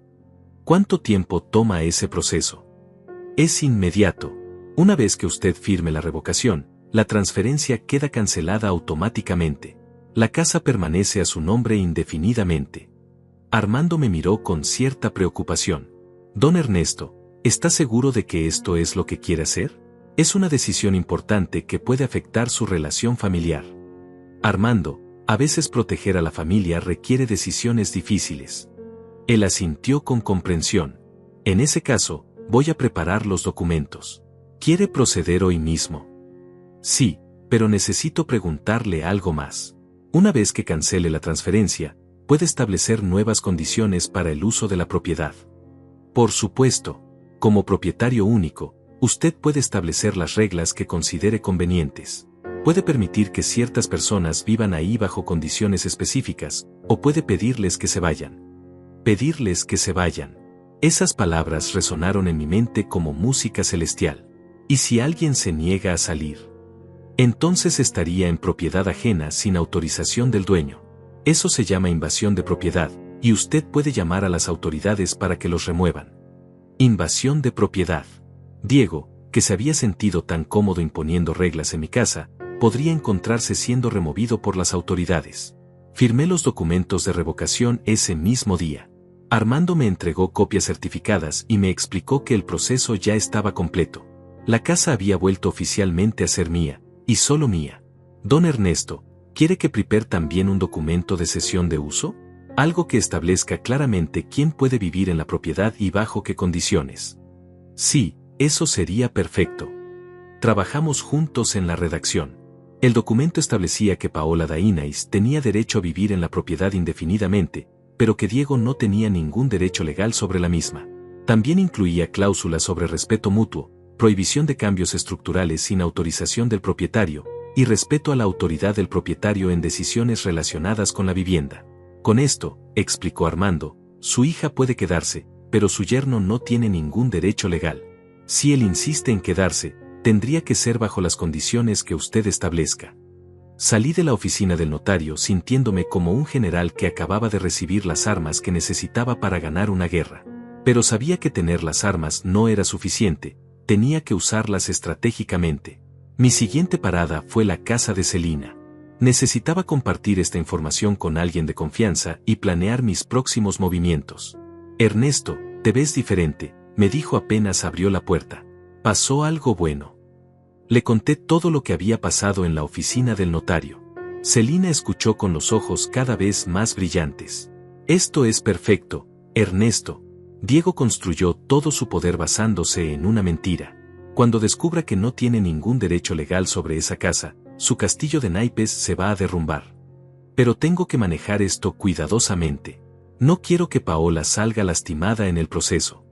¿Cuánto tiempo toma ese proceso? Es inmediato. Una vez que usted firme la revocación, la transferencia queda cancelada automáticamente. La casa permanece a su nombre indefinidamente. Armando me miró con cierta preocupación. Don Ernesto, ¿está seguro de que esto es lo que quiere hacer? Es una decisión importante que puede afectar su relación familiar. Armando, a veces proteger a la familia requiere decisiones difíciles. Él asintió con comprensión. En ese caso, voy a preparar los documentos. ¿Quiere proceder hoy mismo? Sí, pero necesito preguntarle algo más. Una vez que cancele la transferencia, puede establecer nuevas condiciones para el uso de la propiedad. Por supuesto, como propietario único, usted puede establecer las reglas que considere convenientes. Puede permitir que ciertas personas vivan ahí bajo condiciones específicas, o puede pedirles que se vayan. Pedirles que se vayan. Esas palabras resonaron en mi mente como música celestial. ¿Y si alguien se niega a salir? Entonces estaría en propiedad ajena sin autorización del dueño. Eso se llama invasión de propiedad, y usted puede llamar a las autoridades para que los remuevan. Invasión de propiedad. Diego, que se había sentido tan cómodo imponiendo reglas en mi casa, podría encontrarse siendo removido por las autoridades. Firmé los documentos de revocación ese mismo día. Armando me entregó copias certificadas y me explicó que el proceso ya estaba completo. La casa había vuelto oficialmente a ser mía, y solo mía. Don Ernesto, ¿quiere que prepare también un documento de cesión de uso? Algo que establezca claramente quién puede vivir en la propiedad y bajo qué condiciones. Sí, eso sería perfecto. Trabajamos juntos en la redacción. El documento establecía que Paola Dainais tenía derecho a vivir en la propiedad indefinidamente, pero que Diego no tenía ningún derecho legal sobre la misma. También incluía cláusulas sobre respeto mutuo, prohibición de cambios estructurales sin autorización del propietario, y respeto a la autoridad del propietario en decisiones relacionadas con la vivienda. Con esto, explicó Armando, su hija puede quedarse, pero su yerno no tiene ningún derecho legal. Si él insiste en quedarse, tendría que ser bajo las condiciones que usted establezca. Salí de la oficina del notario sintiéndome como un general que acababa de recibir las armas que necesitaba para ganar una guerra. Pero sabía que tener las armas no era suficiente, tenía que usarlas estratégicamente. Mi siguiente parada fue la casa de Celina. Necesitaba compartir esta información con alguien de confianza y planear mis próximos movimientos. Ernesto, te ves diferente, me dijo apenas abrió la puerta. ¿Pasó algo bueno? Le conté todo lo que había pasado en la oficina del notario. Celina escuchó con los ojos cada vez más brillantes. Esto es perfecto, Ernesto. Diego construyó todo su poder basándose en una mentira. Cuando descubra que no tiene ningún derecho legal sobre esa casa, su castillo de naipes se va a derrumbar. Pero tengo que manejar esto cuidadosamente. No quiero que Paola salga lastimada en el proceso.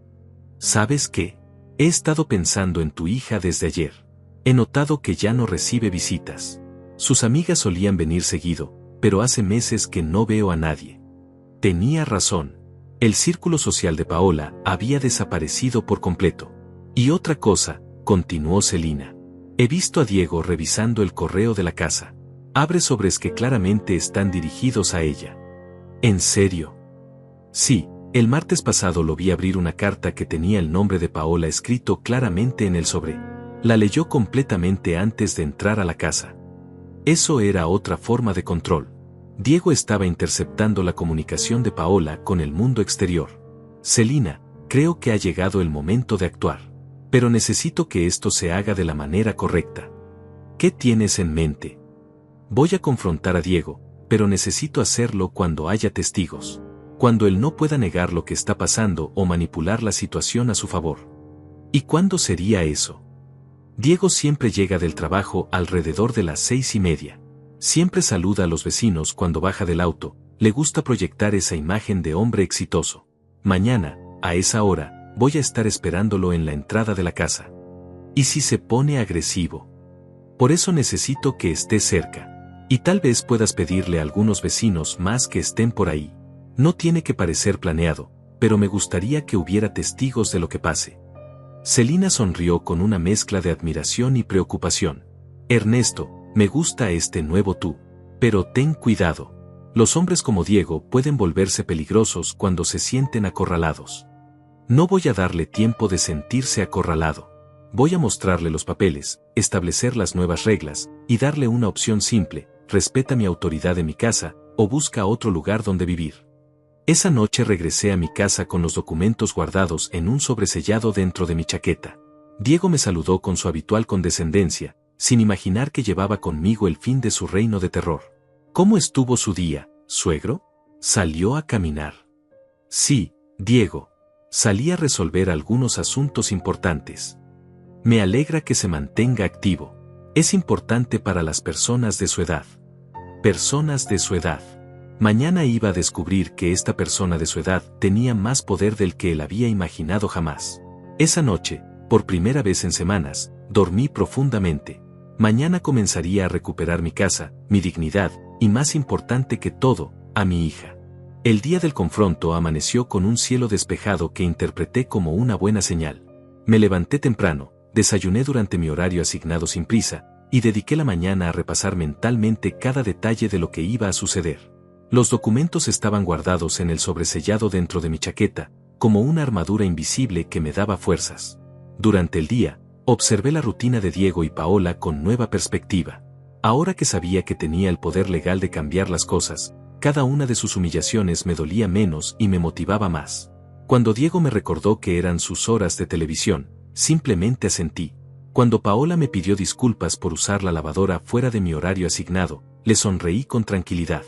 ¿Sabes qué? He estado pensando en tu hija desde ayer. He notado que ya no recibe visitas. Sus amigas solían venir seguido, pero hace meses que no veo a nadie. Tenía razón. El círculo social de Paola había desaparecido por completo. Y otra cosa, continuó Celina. He visto a Diego revisando el correo de la casa. Abre sobres que claramente están dirigidos a ella. ¿En serio? Sí, el martes pasado lo vi abrir una carta que tenía el nombre de Paola escrito claramente en el sobre. La leyó completamente antes de entrar a la casa. Eso era otra forma de control. Diego estaba interceptando la comunicación de Paola con el mundo exterior. Celina, creo que ha llegado el momento de actuar. Pero necesito que esto se haga de la manera correcta. ¿Qué tienes en mente? Voy a confrontar a Diego, pero necesito hacerlo cuando haya testigos. Cuando él no pueda negar lo que está pasando o manipular la situación a su favor. ¿Y cuándo sería eso? Diego siempre llega del trabajo alrededor de las 6:30. Siempre saluda a los vecinos cuando baja del auto, le gusta proyectar esa imagen de hombre exitoso. Mañana, a esa hora, voy a estar esperándolo en la entrada de la casa. ¿Y si se pone agresivo? Por eso necesito que esté cerca. Y tal vez puedas pedirle a algunos vecinos más que estén por ahí. No tiene que parecer planeado, pero me gustaría que hubiera testigos de lo que pase. Celina sonrió con una mezcla de admiración y preocupación. Ernesto, me gusta este nuevo tú. Pero ten cuidado. Los hombres como Diego pueden volverse peligrosos cuando se sienten acorralados. No voy a darle tiempo de sentirse acorralado. Voy a mostrarle los papeles, establecer las nuevas reglas, y darle una opción simple: respeta mi autoridad en mi casa, o busca otro lugar donde vivir. Esa noche regresé a mi casa con los documentos guardados en un sobresellado dentro de mi chaqueta. Diego me saludó con su habitual condescendencia, sin imaginar que llevaba conmigo el fin de su reino de terror. ¿Cómo estuvo su día, suegro? ¿Salió a caminar? Sí, Diego. Salí a resolver algunos asuntos importantes. Me alegra que se mantenga activo. Es importante para las personas de su edad. Personas de su edad. Mañana iba a descubrir que esta persona de su edad tenía más poder del que él había imaginado jamás. Esa noche, por primera vez en semanas, dormí profundamente. Mañana comenzaría a recuperar mi casa, mi dignidad, y más importante que todo, a mi hija. El día del confronto amaneció con un cielo despejado que interpreté como una buena señal. Me levanté temprano, desayuné durante mi horario asignado sin prisa, y dediqué la mañana a repasar mentalmente cada detalle de lo que iba a suceder. Los documentos estaban guardados en el sobresellado dentro de mi chaqueta, como una armadura invisible que me daba fuerzas. Durante el día, observé la rutina de Diego y Paola con nueva perspectiva. Ahora que sabía que tenía el poder legal de cambiar las cosas, cada una de sus humillaciones me dolía menos y me motivaba más. Cuando Diego me recordó que eran sus horas de televisión, simplemente asentí. Cuando Paola me pidió disculpas por usar la lavadora fuera de mi horario asignado, le sonreí con tranquilidad.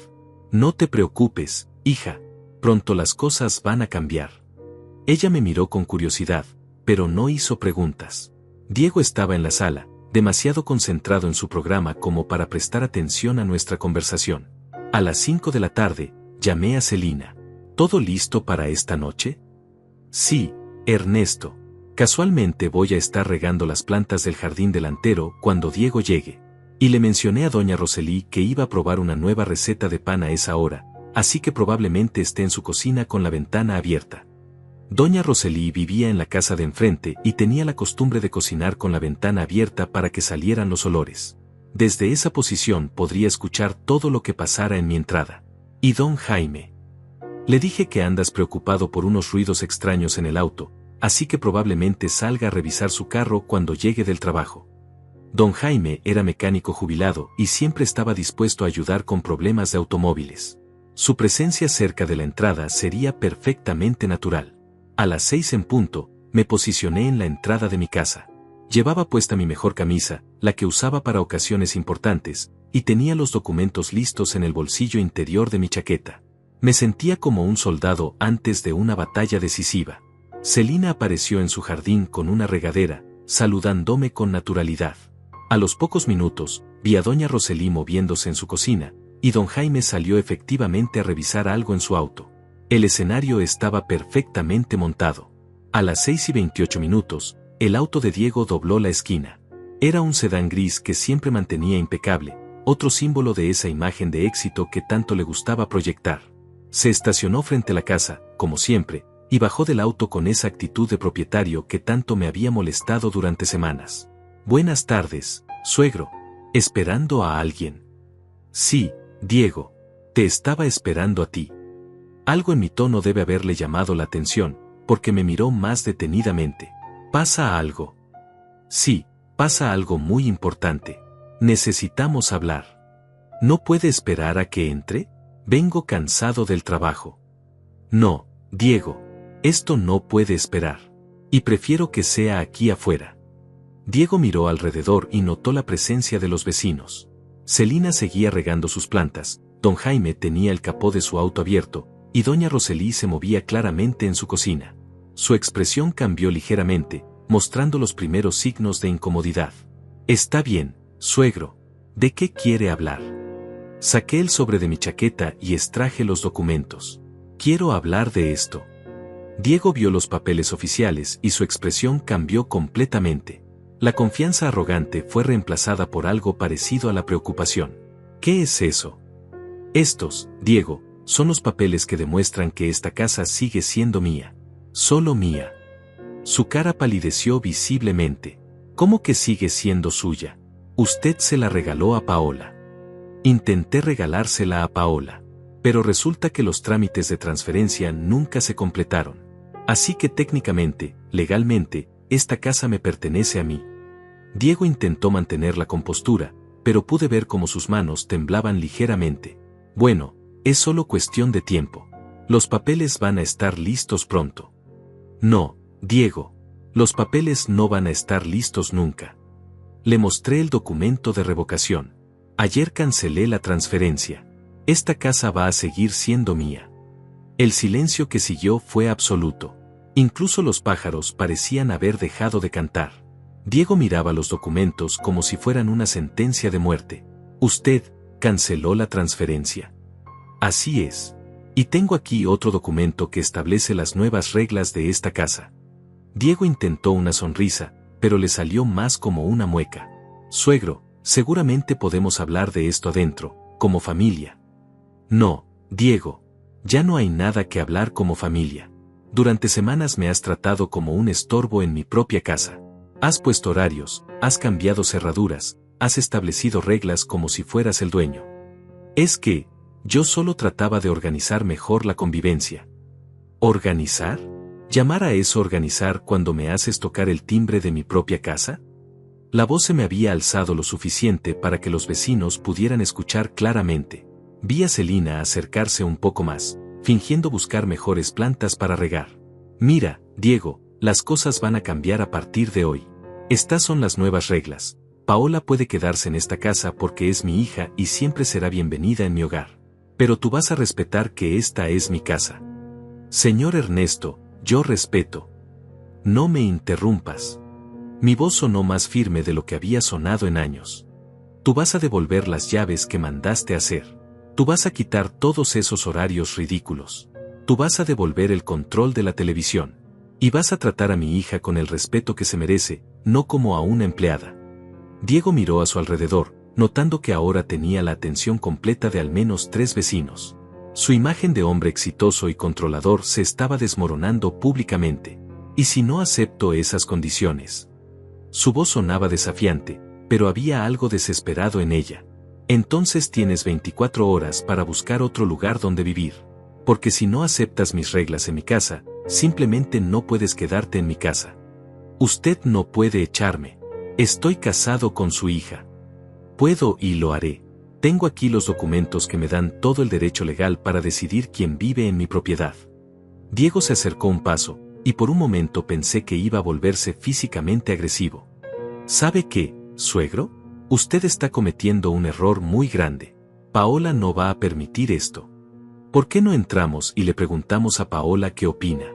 No te preocupes, hija, pronto las cosas van a cambiar. Ella me miró con curiosidad, pero no hizo preguntas. Diego estaba en la sala, demasiado concentrado en su programa como para prestar atención a nuestra conversación. A las 5 de la tarde, llamé a Celina. ¿Todo listo para esta noche? Sí, Ernesto. Casualmente voy a estar regando las plantas del jardín delantero cuando Diego llegue. Y le mencioné a doña Roselí que iba a probar una nueva receta de pan a esa hora, así que probablemente esté en su cocina con la ventana abierta. Doña Roselí vivía en la casa de enfrente y tenía la costumbre de cocinar con la ventana abierta para que salieran los olores. Desde esa posición podría escuchar todo lo que pasara en mi entrada. ¿Y don Jaime? Le dije que andas preocupado por unos ruidos extraños en el auto, así que probablemente salga a revisar su carro cuando llegue del trabajo. Don Jaime era mecánico jubilado y siempre estaba dispuesto a ayudar con problemas de automóviles. Su presencia cerca de la entrada sería perfectamente natural. A las 6 en punto, me posicioné en la entrada de mi casa. Llevaba puesta mi mejor camisa, la que usaba para ocasiones importantes, y tenía los documentos listos en el bolsillo interior de mi chaqueta. Me sentía como un soldado antes de una batalla decisiva. Celina apareció en su jardín con una regadera, saludándome con naturalidad. A los pocos minutos, vi a doña Roselí moviéndose en su cocina, y don Jaime salió efectivamente a revisar algo en su auto. El escenario estaba perfectamente montado. A las 6:28, el auto de Diego dobló la esquina. Era un sedán gris que siempre mantenía impecable, otro símbolo de esa imagen de éxito que tanto le gustaba proyectar. Se estacionó frente a la casa, como siempre, y bajó del auto con esa actitud de propietario que tanto me había molestado durante semanas. Buenas tardes, suegro. ¿Esperando a alguien? Sí, Diego. Te estaba esperando a ti. Algo en mi tono debe haberle llamado la atención, porque me miró más detenidamente. ¿Pasa algo? Sí, pasa algo muy importante. Necesitamos hablar. ¿No puede esperar a que entre? Vengo cansado del trabajo. No, Diego. Esto no puede esperar. Y prefiero que sea aquí afuera. Diego miró alrededor y notó la presencia de los vecinos. Celina seguía regando sus plantas, don Jaime tenía el capó de su auto abierto, y doña Roselí se movía claramente en su cocina. Su expresión cambió ligeramente, mostrando los primeros signos de incomodidad. Está bien, suegro. ¿De qué quiere hablar? Saqué el sobre de mi chaqueta y extraje los documentos. Quiero hablar de esto. Diego vio los papeles oficiales y su expresión cambió completamente. La confianza arrogante fue reemplazada por algo parecido a la preocupación. ¿Qué es eso? Estos, Diego, son los papeles que demuestran que esta casa sigue siendo mía. Solo mía. Su cara palideció visiblemente. ¿Cómo que sigue siendo suya? Usted se la regaló a Paola. Intenté regalársela a Paola, pero resulta que los trámites de transferencia nunca se completaron. Así que técnicamente, legalmente, esta casa me pertenece a mí. Diego intentó mantener la compostura, pero pude ver cómo sus manos temblaban ligeramente. Bueno, es solo cuestión de tiempo. Los papeles van a estar listos pronto. No, Diego. Los papeles no van a estar listos nunca. Le mostré el documento de revocación. Ayer cancelé la transferencia. Esta casa va a seguir siendo mía. El silencio que siguió fue absoluto. Incluso los pájaros parecían haber dejado de cantar. Diego miraba los documentos como si fueran una sentencia de muerte. Usted canceló la transferencia. Así es. Y tengo aquí otro documento que establece las nuevas reglas de esta casa. Diego intentó una sonrisa, pero le salió más como una mueca. Suegro, seguramente podemos hablar de esto adentro, como familia. No, Diego. Ya no hay nada que hablar como familia. Durante semanas me has tratado como un estorbo en mi propia casa. Has puesto horarios, has cambiado cerraduras, has establecido reglas como si fueras el dueño. Es que, yo solo trataba de organizar mejor la convivencia. ¿Organizar? ¿Llamar a eso organizar cuando me haces tocar el timbre de mi propia casa? La voz se me había alzado lo suficiente para que los vecinos pudieran escuchar claramente. Vi a Celina acercarse un poco más, fingiendo buscar mejores plantas para regar. Mira, Diego, las cosas van a cambiar a partir de hoy. Estas son las nuevas reglas. Paola puede quedarse en esta casa porque es mi hija y siempre será bienvenida en mi hogar. Pero tú vas a respetar que esta es mi casa. Señor Ernesto, yo respeto. No me interrumpas. Mi voz sonó más firme de lo que había sonado en años. Tú vas a devolver las llaves que mandaste hacer. Tú vas a quitar todos esos horarios ridículos. Tú vas a devolver el control de la televisión. Y vas a tratar a mi hija con el respeto que se merece, no como a una empleada. Diego miró a su alrededor, notando que ahora tenía la atención completa de al menos 3 vecinos. Su imagen de hombre exitoso y controlador se estaba desmoronando públicamente. ¿Y si no acepto esas condiciones? Su voz sonaba desafiante, pero había algo desesperado en ella. Entonces tienes 24 horas para buscar otro lugar donde vivir. Porque si no aceptas mis reglas en mi casa, simplemente no puedes quedarte en mi casa. Usted no puede echarme. Estoy casado con su hija. Puedo y lo haré. Tengo aquí los documentos que me dan todo el derecho legal para decidir quién vive en mi propiedad. Diego se acercó un paso, y por un momento pensé que iba a volverse físicamente agresivo. ¿Sabe qué, suegro? Usted está cometiendo un error muy grande. Paola no va a permitir esto. ¿Por qué no entramos y le preguntamos a Paola qué opina?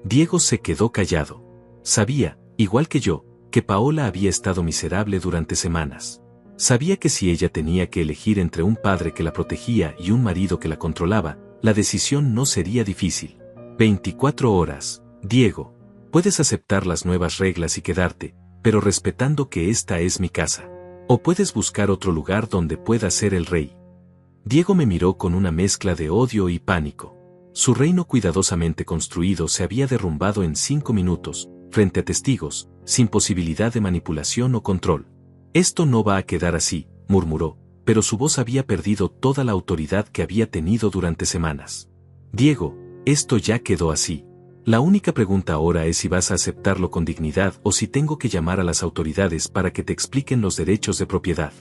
Diego se quedó callado. Sabía, igual que yo, que Paola había estado miserable durante semanas. Sabía que si ella tenía que elegir entre un padre que la protegía y un marido que la controlaba, la decisión no sería difícil. 24 horas, Diego. Puedes aceptar las nuevas reglas y quedarte, pero respetando que esta es mi casa. O puedes buscar otro lugar donde pueda ser el rey. Diego me miró con una mezcla de odio y pánico. Su reino cuidadosamente construido se había derrumbado en 5 minutos, frente a testigos, sin posibilidad de manipulación o control. Esto no va a quedar así, murmuró, pero su voz había perdido toda la autoridad que había tenido durante semanas. Diego, esto ya quedó así. La única pregunta ahora es si vas a aceptarlo con dignidad o si tengo que llamar a las autoridades para que te expliquen los derechos de propiedad.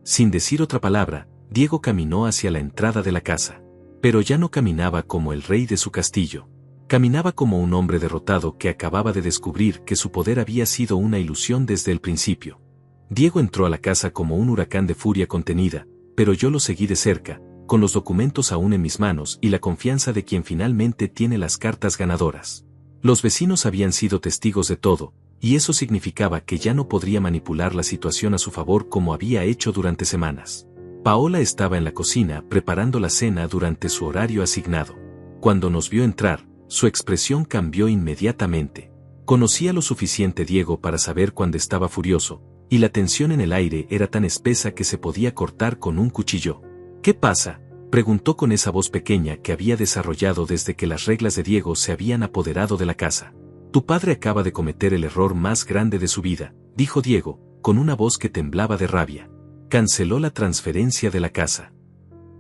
Sin decir otra palabra, Diego caminó hacia la entrada de la casa. Pero ya no caminaba como el rey de su castillo. Caminaba como un hombre derrotado que acababa de descubrir que su poder había sido una ilusión desde el principio. Diego entró a la casa como un huracán de furia contenida, pero yo lo seguí de cerca, con los documentos aún en mis manos y la confianza de quien finalmente tiene las cartas ganadoras. Los vecinos habían sido testigos de todo, y eso significaba que ya no podría manipular la situación a su favor como había hecho durante semanas. Paola estaba en la cocina preparando la cena durante su horario asignado. Cuando nos vio entrar, su expresión cambió inmediatamente. Conocía lo suficiente Diego para saber cuando estaba furioso, y la tensión en el aire era tan espesa que se podía cortar con un cuchillo. ¿Qué pasa?, preguntó con esa voz pequeña que había desarrollado desde que las reglas de Diego se habían apoderado de la casa. Tu padre acaba de cometer el error más grande de su vida, dijo Diego, con una voz que temblaba de rabia. Canceló la transferencia de la casa.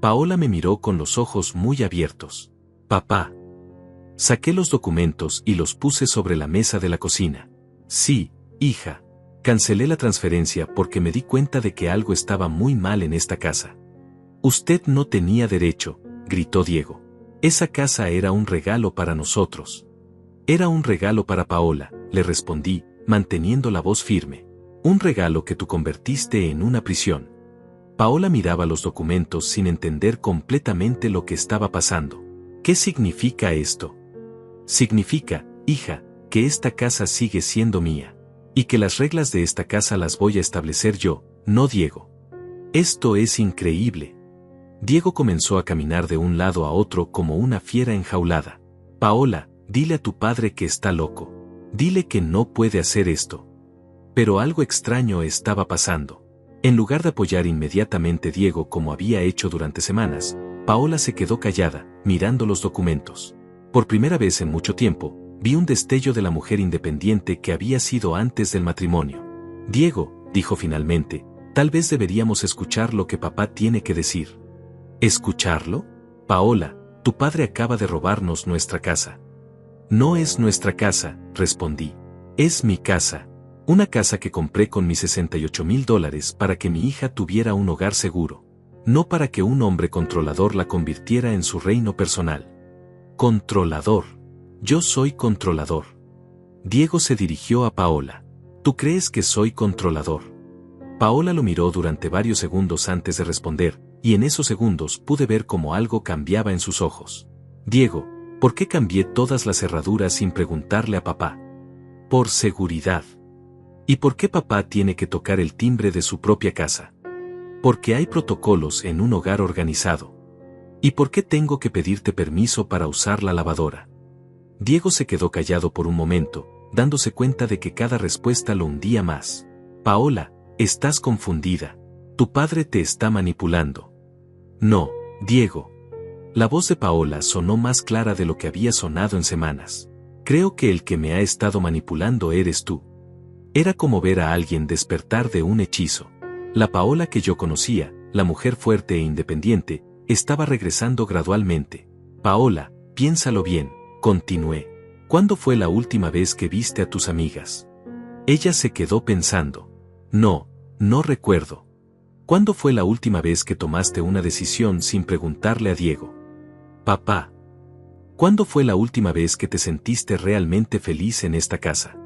Paola me miró con los ojos muy abiertos. Papá. Saqué los documentos y los puse sobre la mesa de la cocina. Sí, hija. Cancelé la transferencia porque me di cuenta de que algo estaba muy mal en esta casa. Usted no tenía derecho, gritó Diego. Esa casa era un regalo para nosotros. Era un regalo para Paola, le respondí, manteniendo la voz firme. Un regalo que tú convertiste en una prisión. Paola miraba los documentos sin entender completamente lo que estaba pasando. ¿Qué significa esto? Significa, hija, que esta casa sigue siendo mía. Y que las reglas de esta casa las voy a establecer yo, no Diego. Esto es increíble. Diego comenzó a caminar de un lado a otro como una fiera enjaulada. Paola, dile a tu padre que está loco. Dile que no puede hacer esto. Pero algo extraño estaba pasando. En lugar de apoyar inmediatamente a Diego como había hecho durante semanas, Paola se quedó callada, mirando los documentos. Por primera vez en mucho tiempo, vi un destello de la mujer independiente que había sido antes del matrimonio. Diego, dijo finalmente, tal vez deberíamos escuchar lo que papá tiene que decir. ¿Escucharlo? Paola, tu padre acaba de robarnos nuestra casa. No es nuestra casa, respondí. Es mi casa. Una casa que compré con mis $68,000 para que mi hija tuviera un hogar seguro. No para que un hombre controlador la convirtiera en su reino personal. Controlador. Yo soy controlador. Diego se dirigió a Paola. ¿Tú crees que soy controlador? Paola lo miró durante varios segundos antes de responder, y en esos segundos pude ver cómo algo cambiaba en sus ojos. Diego, ¿por qué cambié todas las cerraduras sin preguntarle a papá? Por seguridad. ¿Y por qué papá tiene que tocar el timbre de su propia casa? Porque hay protocolos en un hogar organizado. ¿Y por qué tengo que pedirte permiso para usar la lavadora? Diego se quedó callado por un momento, dándose cuenta de que cada respuesta lo hundía más. Paola, estás confundida. Tu padre te está manipulando. No, Diego. La voz de Paola sonó más clara de lo que había sonado en semanas. Creo que el que me ha estado manipulando eres tú. Era como ver a alguien despertar de un hechizo. La Paola que yo conocía, la mujer fuerte e independiente, estaba regresando gradualmente. Paola, piénsalo bien, continué. ¿Cuándo fue la última vez que viste a tus amigas? Ella se quedó pensando. No recuerdo. ¿Cuándo fue la última vez que tomaste una decisión sin preguntarle a Diego? Papá. ¿Cuándo fue la última vez que te sentiste realmente feliz en esta casa?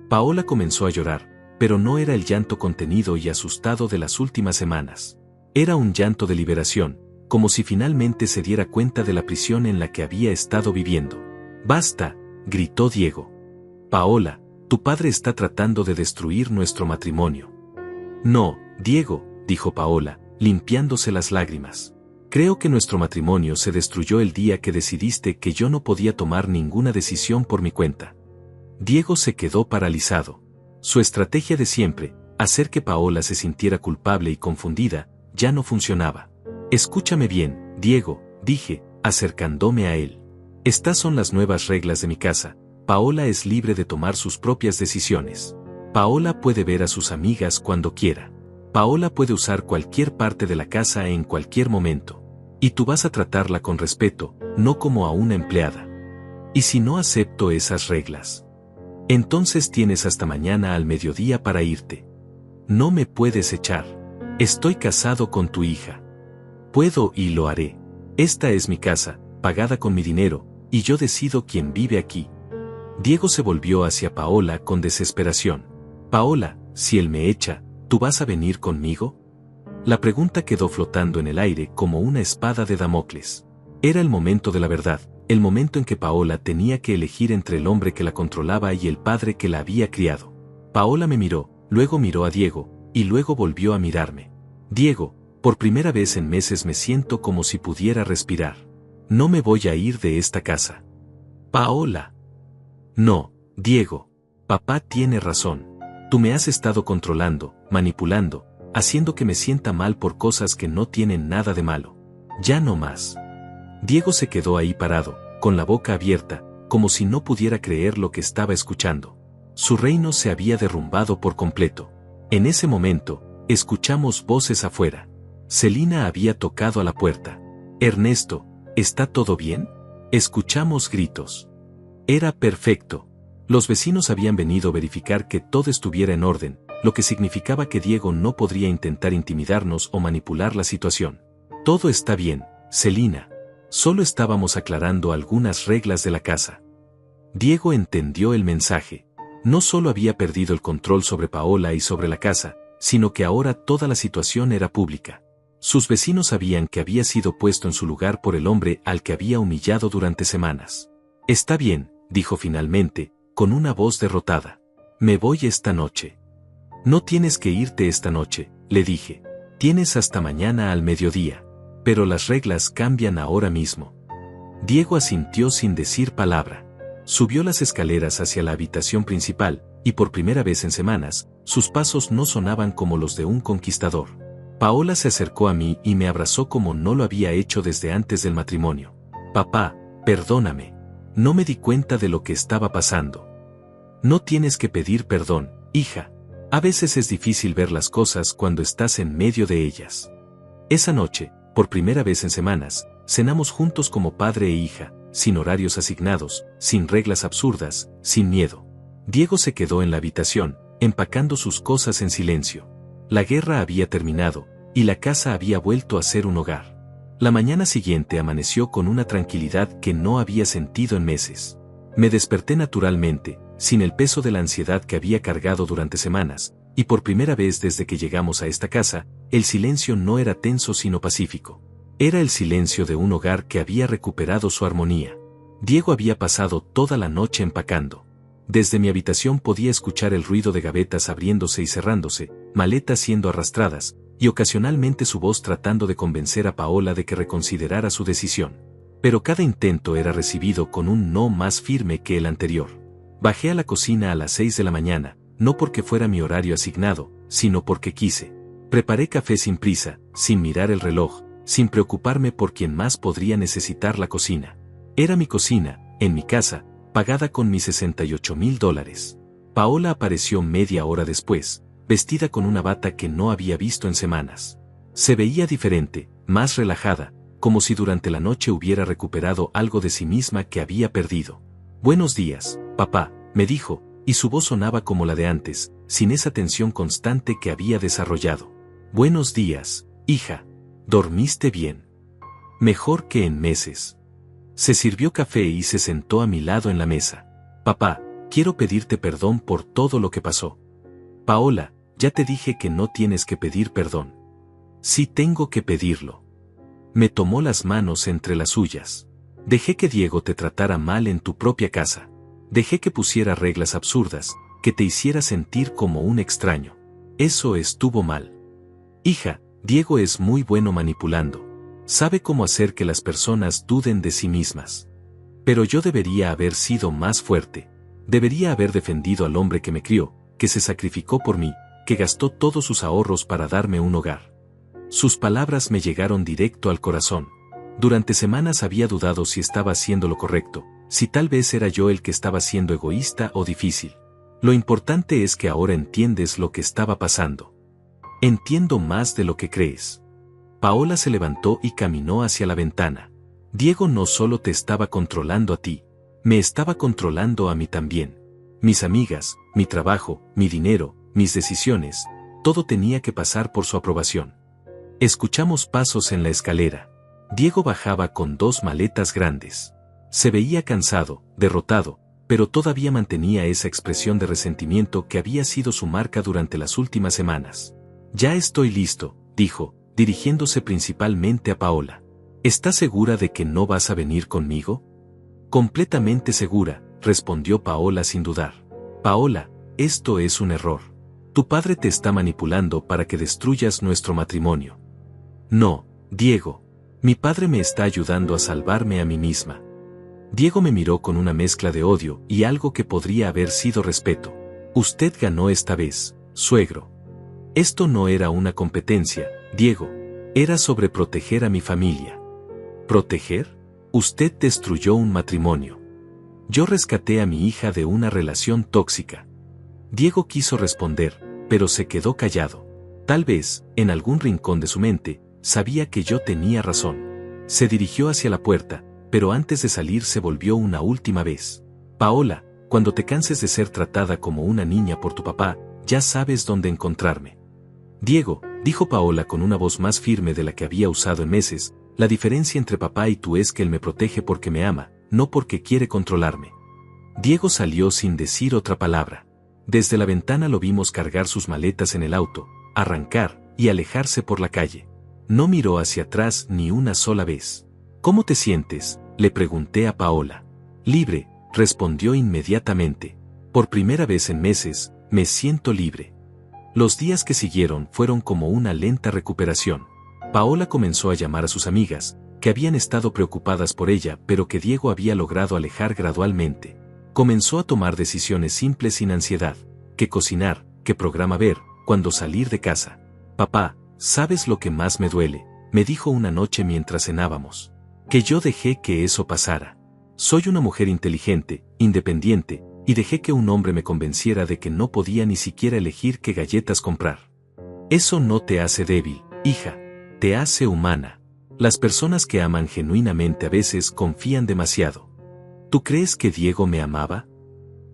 Paola comenzó a llorar, pero no era el llanto contenido y asustado de las últimas semanas. Era un llanto de liberación, como si finalmente se diera cuenta de la prisión en la que había estado viviendo. ¡Basta!, gritó Diego. Paola, tu padre está tratando de destruir nuestro matrimonio. No, Diego, dijo Paola, limpiándose las lágrimas. Creo que nuestro matrimonio se destruyó el día que decidiste que yo no podía tomar ninguna decisión por mi cuenta. Diego se quedó paralizado. Su estrategia de siempre, hacer que Paola se sintiera culpable y confundida, ya no funcionaba. Escúchame bien, Diego, dije, acercándome a él. Estas son las nuevas reglas de mi casa. Paola es libre de tomar sus propias decisiones. Paola puede ver a sus amigas cuando quiera. Paola puede usar cualquier parte de la casa en cualquier momento. Y tú vas a tratarla con respeto, no como a una empleada. ¿Y si no acepto esas reglas? Entonces tienes hasta mañana al mediodía para irte. No me puedes echar. Estoy casado con tu hija. Puedo y lo haré. Esta es mi casa, pagada con mi dinero, y yo decido quién vive aquí. Diego se volvió hacia Paola con desesperación. Paola, si él me echa, ¿tú vas a venir conmigo? La pregunta quedó flotando en el aire como una espada de Damocles. Era el momento de la verdad, el momento en que Paola tenía que elegir entre el hombre que la controlaba y el padre que la había criado. Paola me miró, luego miró a Diego, y luego volvió a mirarme. Diego, por primera vez en meses me siento como si pudiera respirar. No me voy a ir de esta casa. Paola. No, Diego. Papá tiene razón. Tú me has estado controlando, manipulando, haciendo que me sienta mal por cosas que no tienen nada de malo. Ya no más. Diego se quedó ahí parado, con la boca abierta, como si no pudiera creer lo que estaba escuchando. Su reino se había derrumbado por completo. En ese momento, escuchamos voces afuera. Celina había tocado a la puerta. Ernesto, ¿está todo bien? Escuchamos gritos. Era perfecto. Los vecinos habían venido a verificar que todo estuviera en orden, lo que significaba que Diego no podría intentar intimidarnos o manipular la situación. Todo está bien, Celina. Solo estábamos aclarando algunas reglas de la casa. Diego entendió el mensaje. No solo había perdido el control sobre Paola y sobre la casa, sino que ahora toda la situación era pública. Sus vecinos sabían que había sido puesto en su lugar por el hombre al que había humillado durante semanas. Está bien, dijo finalmente, con una voz derrotada. Me voy esta noche. No tienes que irte esta noche, le dije. Tienes hasta mañana al mediodía. Pero las reglas cambian ahora mismo. Diego asintió sin decir palabra. Subió las escaleras hacia la habitación principal, y por primera vez en semanas, sus pasos no sonaban como los de un conquistador. Paola se acercó a mí y me abrazó como no lo había hecho desde antes del matrimonio. Papá, perdóname. No me di cuenta de lo que estaba pasando. No tienes que pedir perdón, hija. A veces es difícil ver las cosas cuando estás en medio de ellas. Esa noche, por primera vez en semanas, cenamos juntos como padre e hija, sin horarios asignados, sin reglas absurdas, sin miedo. Diego se quedó en la habitación, empacando sus cosas en silencio. La guerra había terminado, y la casa había vuelto a ser un hogar. La mañana siguiente amaneció con una tranquilidad que no había sentido en meses. Me desperté naturalmente, sin el peso de la ansiedad que había cargado durante semanas, y por primera vez desde que llegamos a esta casa, el silencio no era tenso sino pacífico. Era el silencio de un hogar que había recuperado su armonía. Diego había pasado toda la noche empacando. Desde mi habitación podía escuchar el ruido de gavetas abriéndose y cerrándose, maletas siendo arrastradas, y ocasionalmente su voz tratando de convencer a Paola de que reconsiderara su decisión. Pero cada intento era recibido con un no más firme que el anterior. Bajé a la cocina a las 6 de la mañana, no porque fuera mi horario asignado, sino porque quise. Preparé café sin prisa, sin mirar el reloj, sin preocuparme por quién más podría necesitar la cocina. Era mi cocina, en mi casa, pagada con mis $68,000. Paola apareció media hora después, vestida con una bata que no había visto en semanas. Se veía diferente, más relajada, como si durante la noche hubiera recuperado algo de sí misma que había perdido. Buenos días, papá, me dijo, y su voz sonaba como la de antes, sin esa tensión constante que había desarrollado. Buenos días, hija. ¿Dormiste bien? Mejor que en meses. Se sirvió café y se sentó a mi lado en la mesa. Papá, quiero pedirte perdón por todo lo que pasó. Paola, ya te dije que no tienes que pedir perdón. Sí tengo que pedirlo. Me tomó las manos entre las suyas. Dejé que Diego te tratara mal en tu propia casa. Dejé que pusiera reglas absurdas, que te hiciera sentir como un extraño. Eso estuvo mal. Hija, Diego es muy bueno manipulando. Sabe cómo hacer que las personas duden de sí mismas. Pero yo debería haber sido más fuerte. Debería haber defendido al hombre que me crió, que se sacrificó por mí, que gastó todos sus ahorros para darme un hogar. Sus palabras me llegaron directo al corazón. Durante semanas había dudado si estaba haciendo lo correcto, si tal vez era yo el que estaba siendo egoísta o difícil. Lo importante es que ahora entiendes lo que estaba pasando. Entiendo más de lo que crees. Paola se levantó y caminó hacia la ventana. Diego no solo te estaba controlando a ti, me estaba controlando a mí también. Mis amigas, mi trabajo, mi dinero, mis decisiones, todo tenía que pasar por su aprobación. Escuchamos pasos en la escalera. Diego bajaba con 2 maletas grandes. Se veía cansado, derrotado, pero todavía mantenía esa expresión de resentimiento que había sido su marca durante las últimas semanas. Ya estoy listo, dijo, dirigiéndose principalmente a Paola. ¿Estás segura de que no vas a venir conmigo? Completamente segura, respondió Paola sin dudar. Paola, esto es un error. Tu padre te está manipulando para que destruyas nuestro matrimonio. No, Diego. Mi padre me está ayudando a salvarme a mí misma. Diego me miró con una mezcla de odio y algo que podría haber sido respeto. Usted ganó esta vez, suegro. Esto no era una competencia, Diego. Era sobre proteger a mi familia. ¿Proteger? Usted destruyó un matrimonio. Yo rescaté a mi hija de una relación tóxica. Diego quiso responder, pero se quedó callado. Tal vez, en algún rincón de su mente, sabía que yo tenía razón. Se dirigió hacia la puerta, pero antes de salir se volvió una última vez. Paola, cuando te canses de ser tratada como una niña por tu papá, ya sabes dónde encontrarme. Diego, dijo Paola con una voz más firme de la que había usado en meses, la diferencia entre papá y tú es que él me protege porque me ama, no porque quiere controlarme. Diego salió sin decir otra palabra. Desde la ventana lo vimos cargar sus maletas en el auto, arrancar y alejarse por la calle. No miró hacia atrás ni una sola vez. ¿Cómo te sientes?, le pregunté a Paola. Libre, respondió inmediatamente. Por primera vez en meses, me siento libre. Los días que siguieron fueron como una lenta recuperación. Paola comenzó a llamar a sus amigas, que habían estado preocupadas por ella pero que Diego había logrado alejar gradualmente. Comenzó a tomar decisiones simples sin ansiedad, qué cocinar, qué programa ver, cuándo salir de casa. Papá, ¿sabes lo que más me duele?, me dijo una noche mientras cenábamos. Que yo dejé que eso pasara. Soy una mujer inteligente, independiente, y dejé que un hombre me convenciera de que no podía ni siquiera elegir qué galletas comprar. Eso no te hace débil, hija, te hace humana. Las personas que aman genuinamente a veces confían demasiado. ¿Tú crees que Diego me amaba?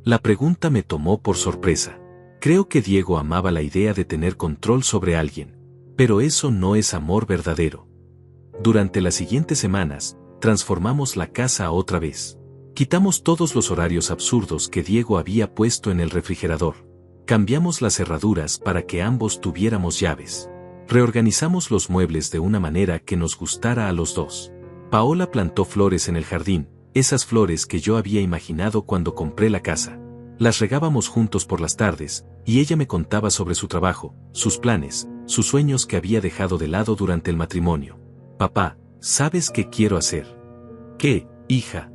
La pregunta me tomó por sorpresa. Creo que Diego amaba la idea de tener control sobre alguien. Pero eso no es amor verdadero. Durante las siguientes semanas, transformamos la casa otra vez. Quitamos todos los horarios absurdos que Diego había puesto en el refrigerador. Cambiamos las cerraduras para que ambos tuviéramos llaves. Reorganizamos los muebles de una manera que nos gustara a los dos. Paola plantó flores en el jardín, esas flores que yo había imaginado cuando compré la casa. Las regábamos juntos por las tardes, y ella me contaba sobre su trabajo, sus planes, sus sueños que había dejado de lado durante el matrimonio. Papá, ¿sabes qué quiero hacer? ¿Qué, hija?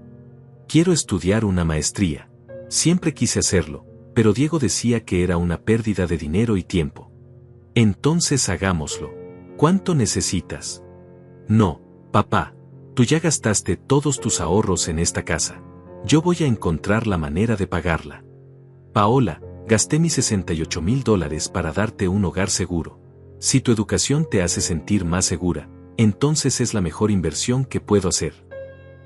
Quiero estudiar una maestría. Siempre quise hacerlo, pero Diego decía que era una pérdida de dinero y tiempo. Entonces hagámoslo. ¿Cuánto necesitas? No, papá. Tú ya gastaste todos tus ahorros en esta casa. Yo voy a encontrar la manera de pagarla. Paola, gasté mis $68,000 para darte un hogar seguro. Si tu educación te hace sentir más segura, entonces es la mejor inversión que puedo hacer.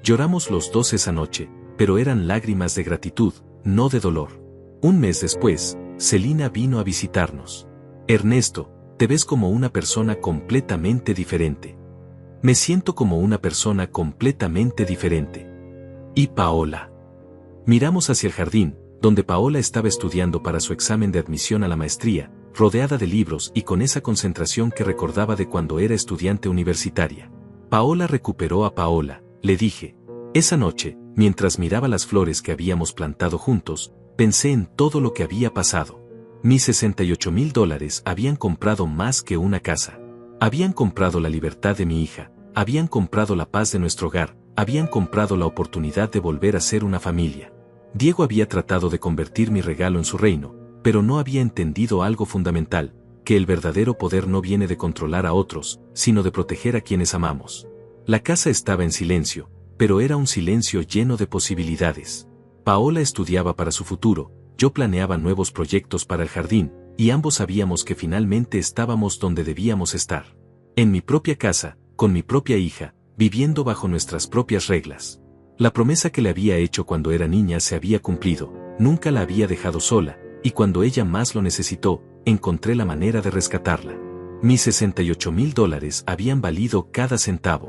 Lloramos los dos esa noche, pero eran lágrimas de gratitud, no de dolor. Un mes después, Celina vino a visitarnos. Ernesto, te ves como una persona completamente diferente. Me siento como una persona completamente diferente. ¿Y Paola? Miramos hacia el jardín, donde Paola estaba estudiando para su examen de admisión a la maestría, rodeada de libros y con esa concentración que recordaba de cuando era estudiante universitaria. Paola recuperó a Paola, le dije. Esa noche, mientras miraba las flores que habíamos plantado juntos, pensé en todo lo que había pasado. Mis $68,000 habían comprado más que una casa. Habían comprado la libertad de mi hija, habían comprado la paz de nuestro hogar, habían comprado la oportunidad de volver a ser una familia. Diego había tratado de convertir mi regalo en su reino, pero no había entendido algo fundamental, que el verdadero poder no viene de controlar a otros, sino de proteger a quienes amamos. La casa estaba en silencio, pero era un silencio lleno de posibilidades. Paola estudiaba para su futuro, yo planeaba nuevos proyectos para el jardín, y ambos sabíamos que finalmente estábamos donde debíamos estar. En mi propia casa, con mi propia hija, viviendo bajo nuestras propias reglas. La promesa que le había hecho cuando era niña se había cumplido, nunca la había dejado sola, y cuando ella más lo necesitó, encontré la manera de rescatarla. Mis $68,000 habían valido cada centavo.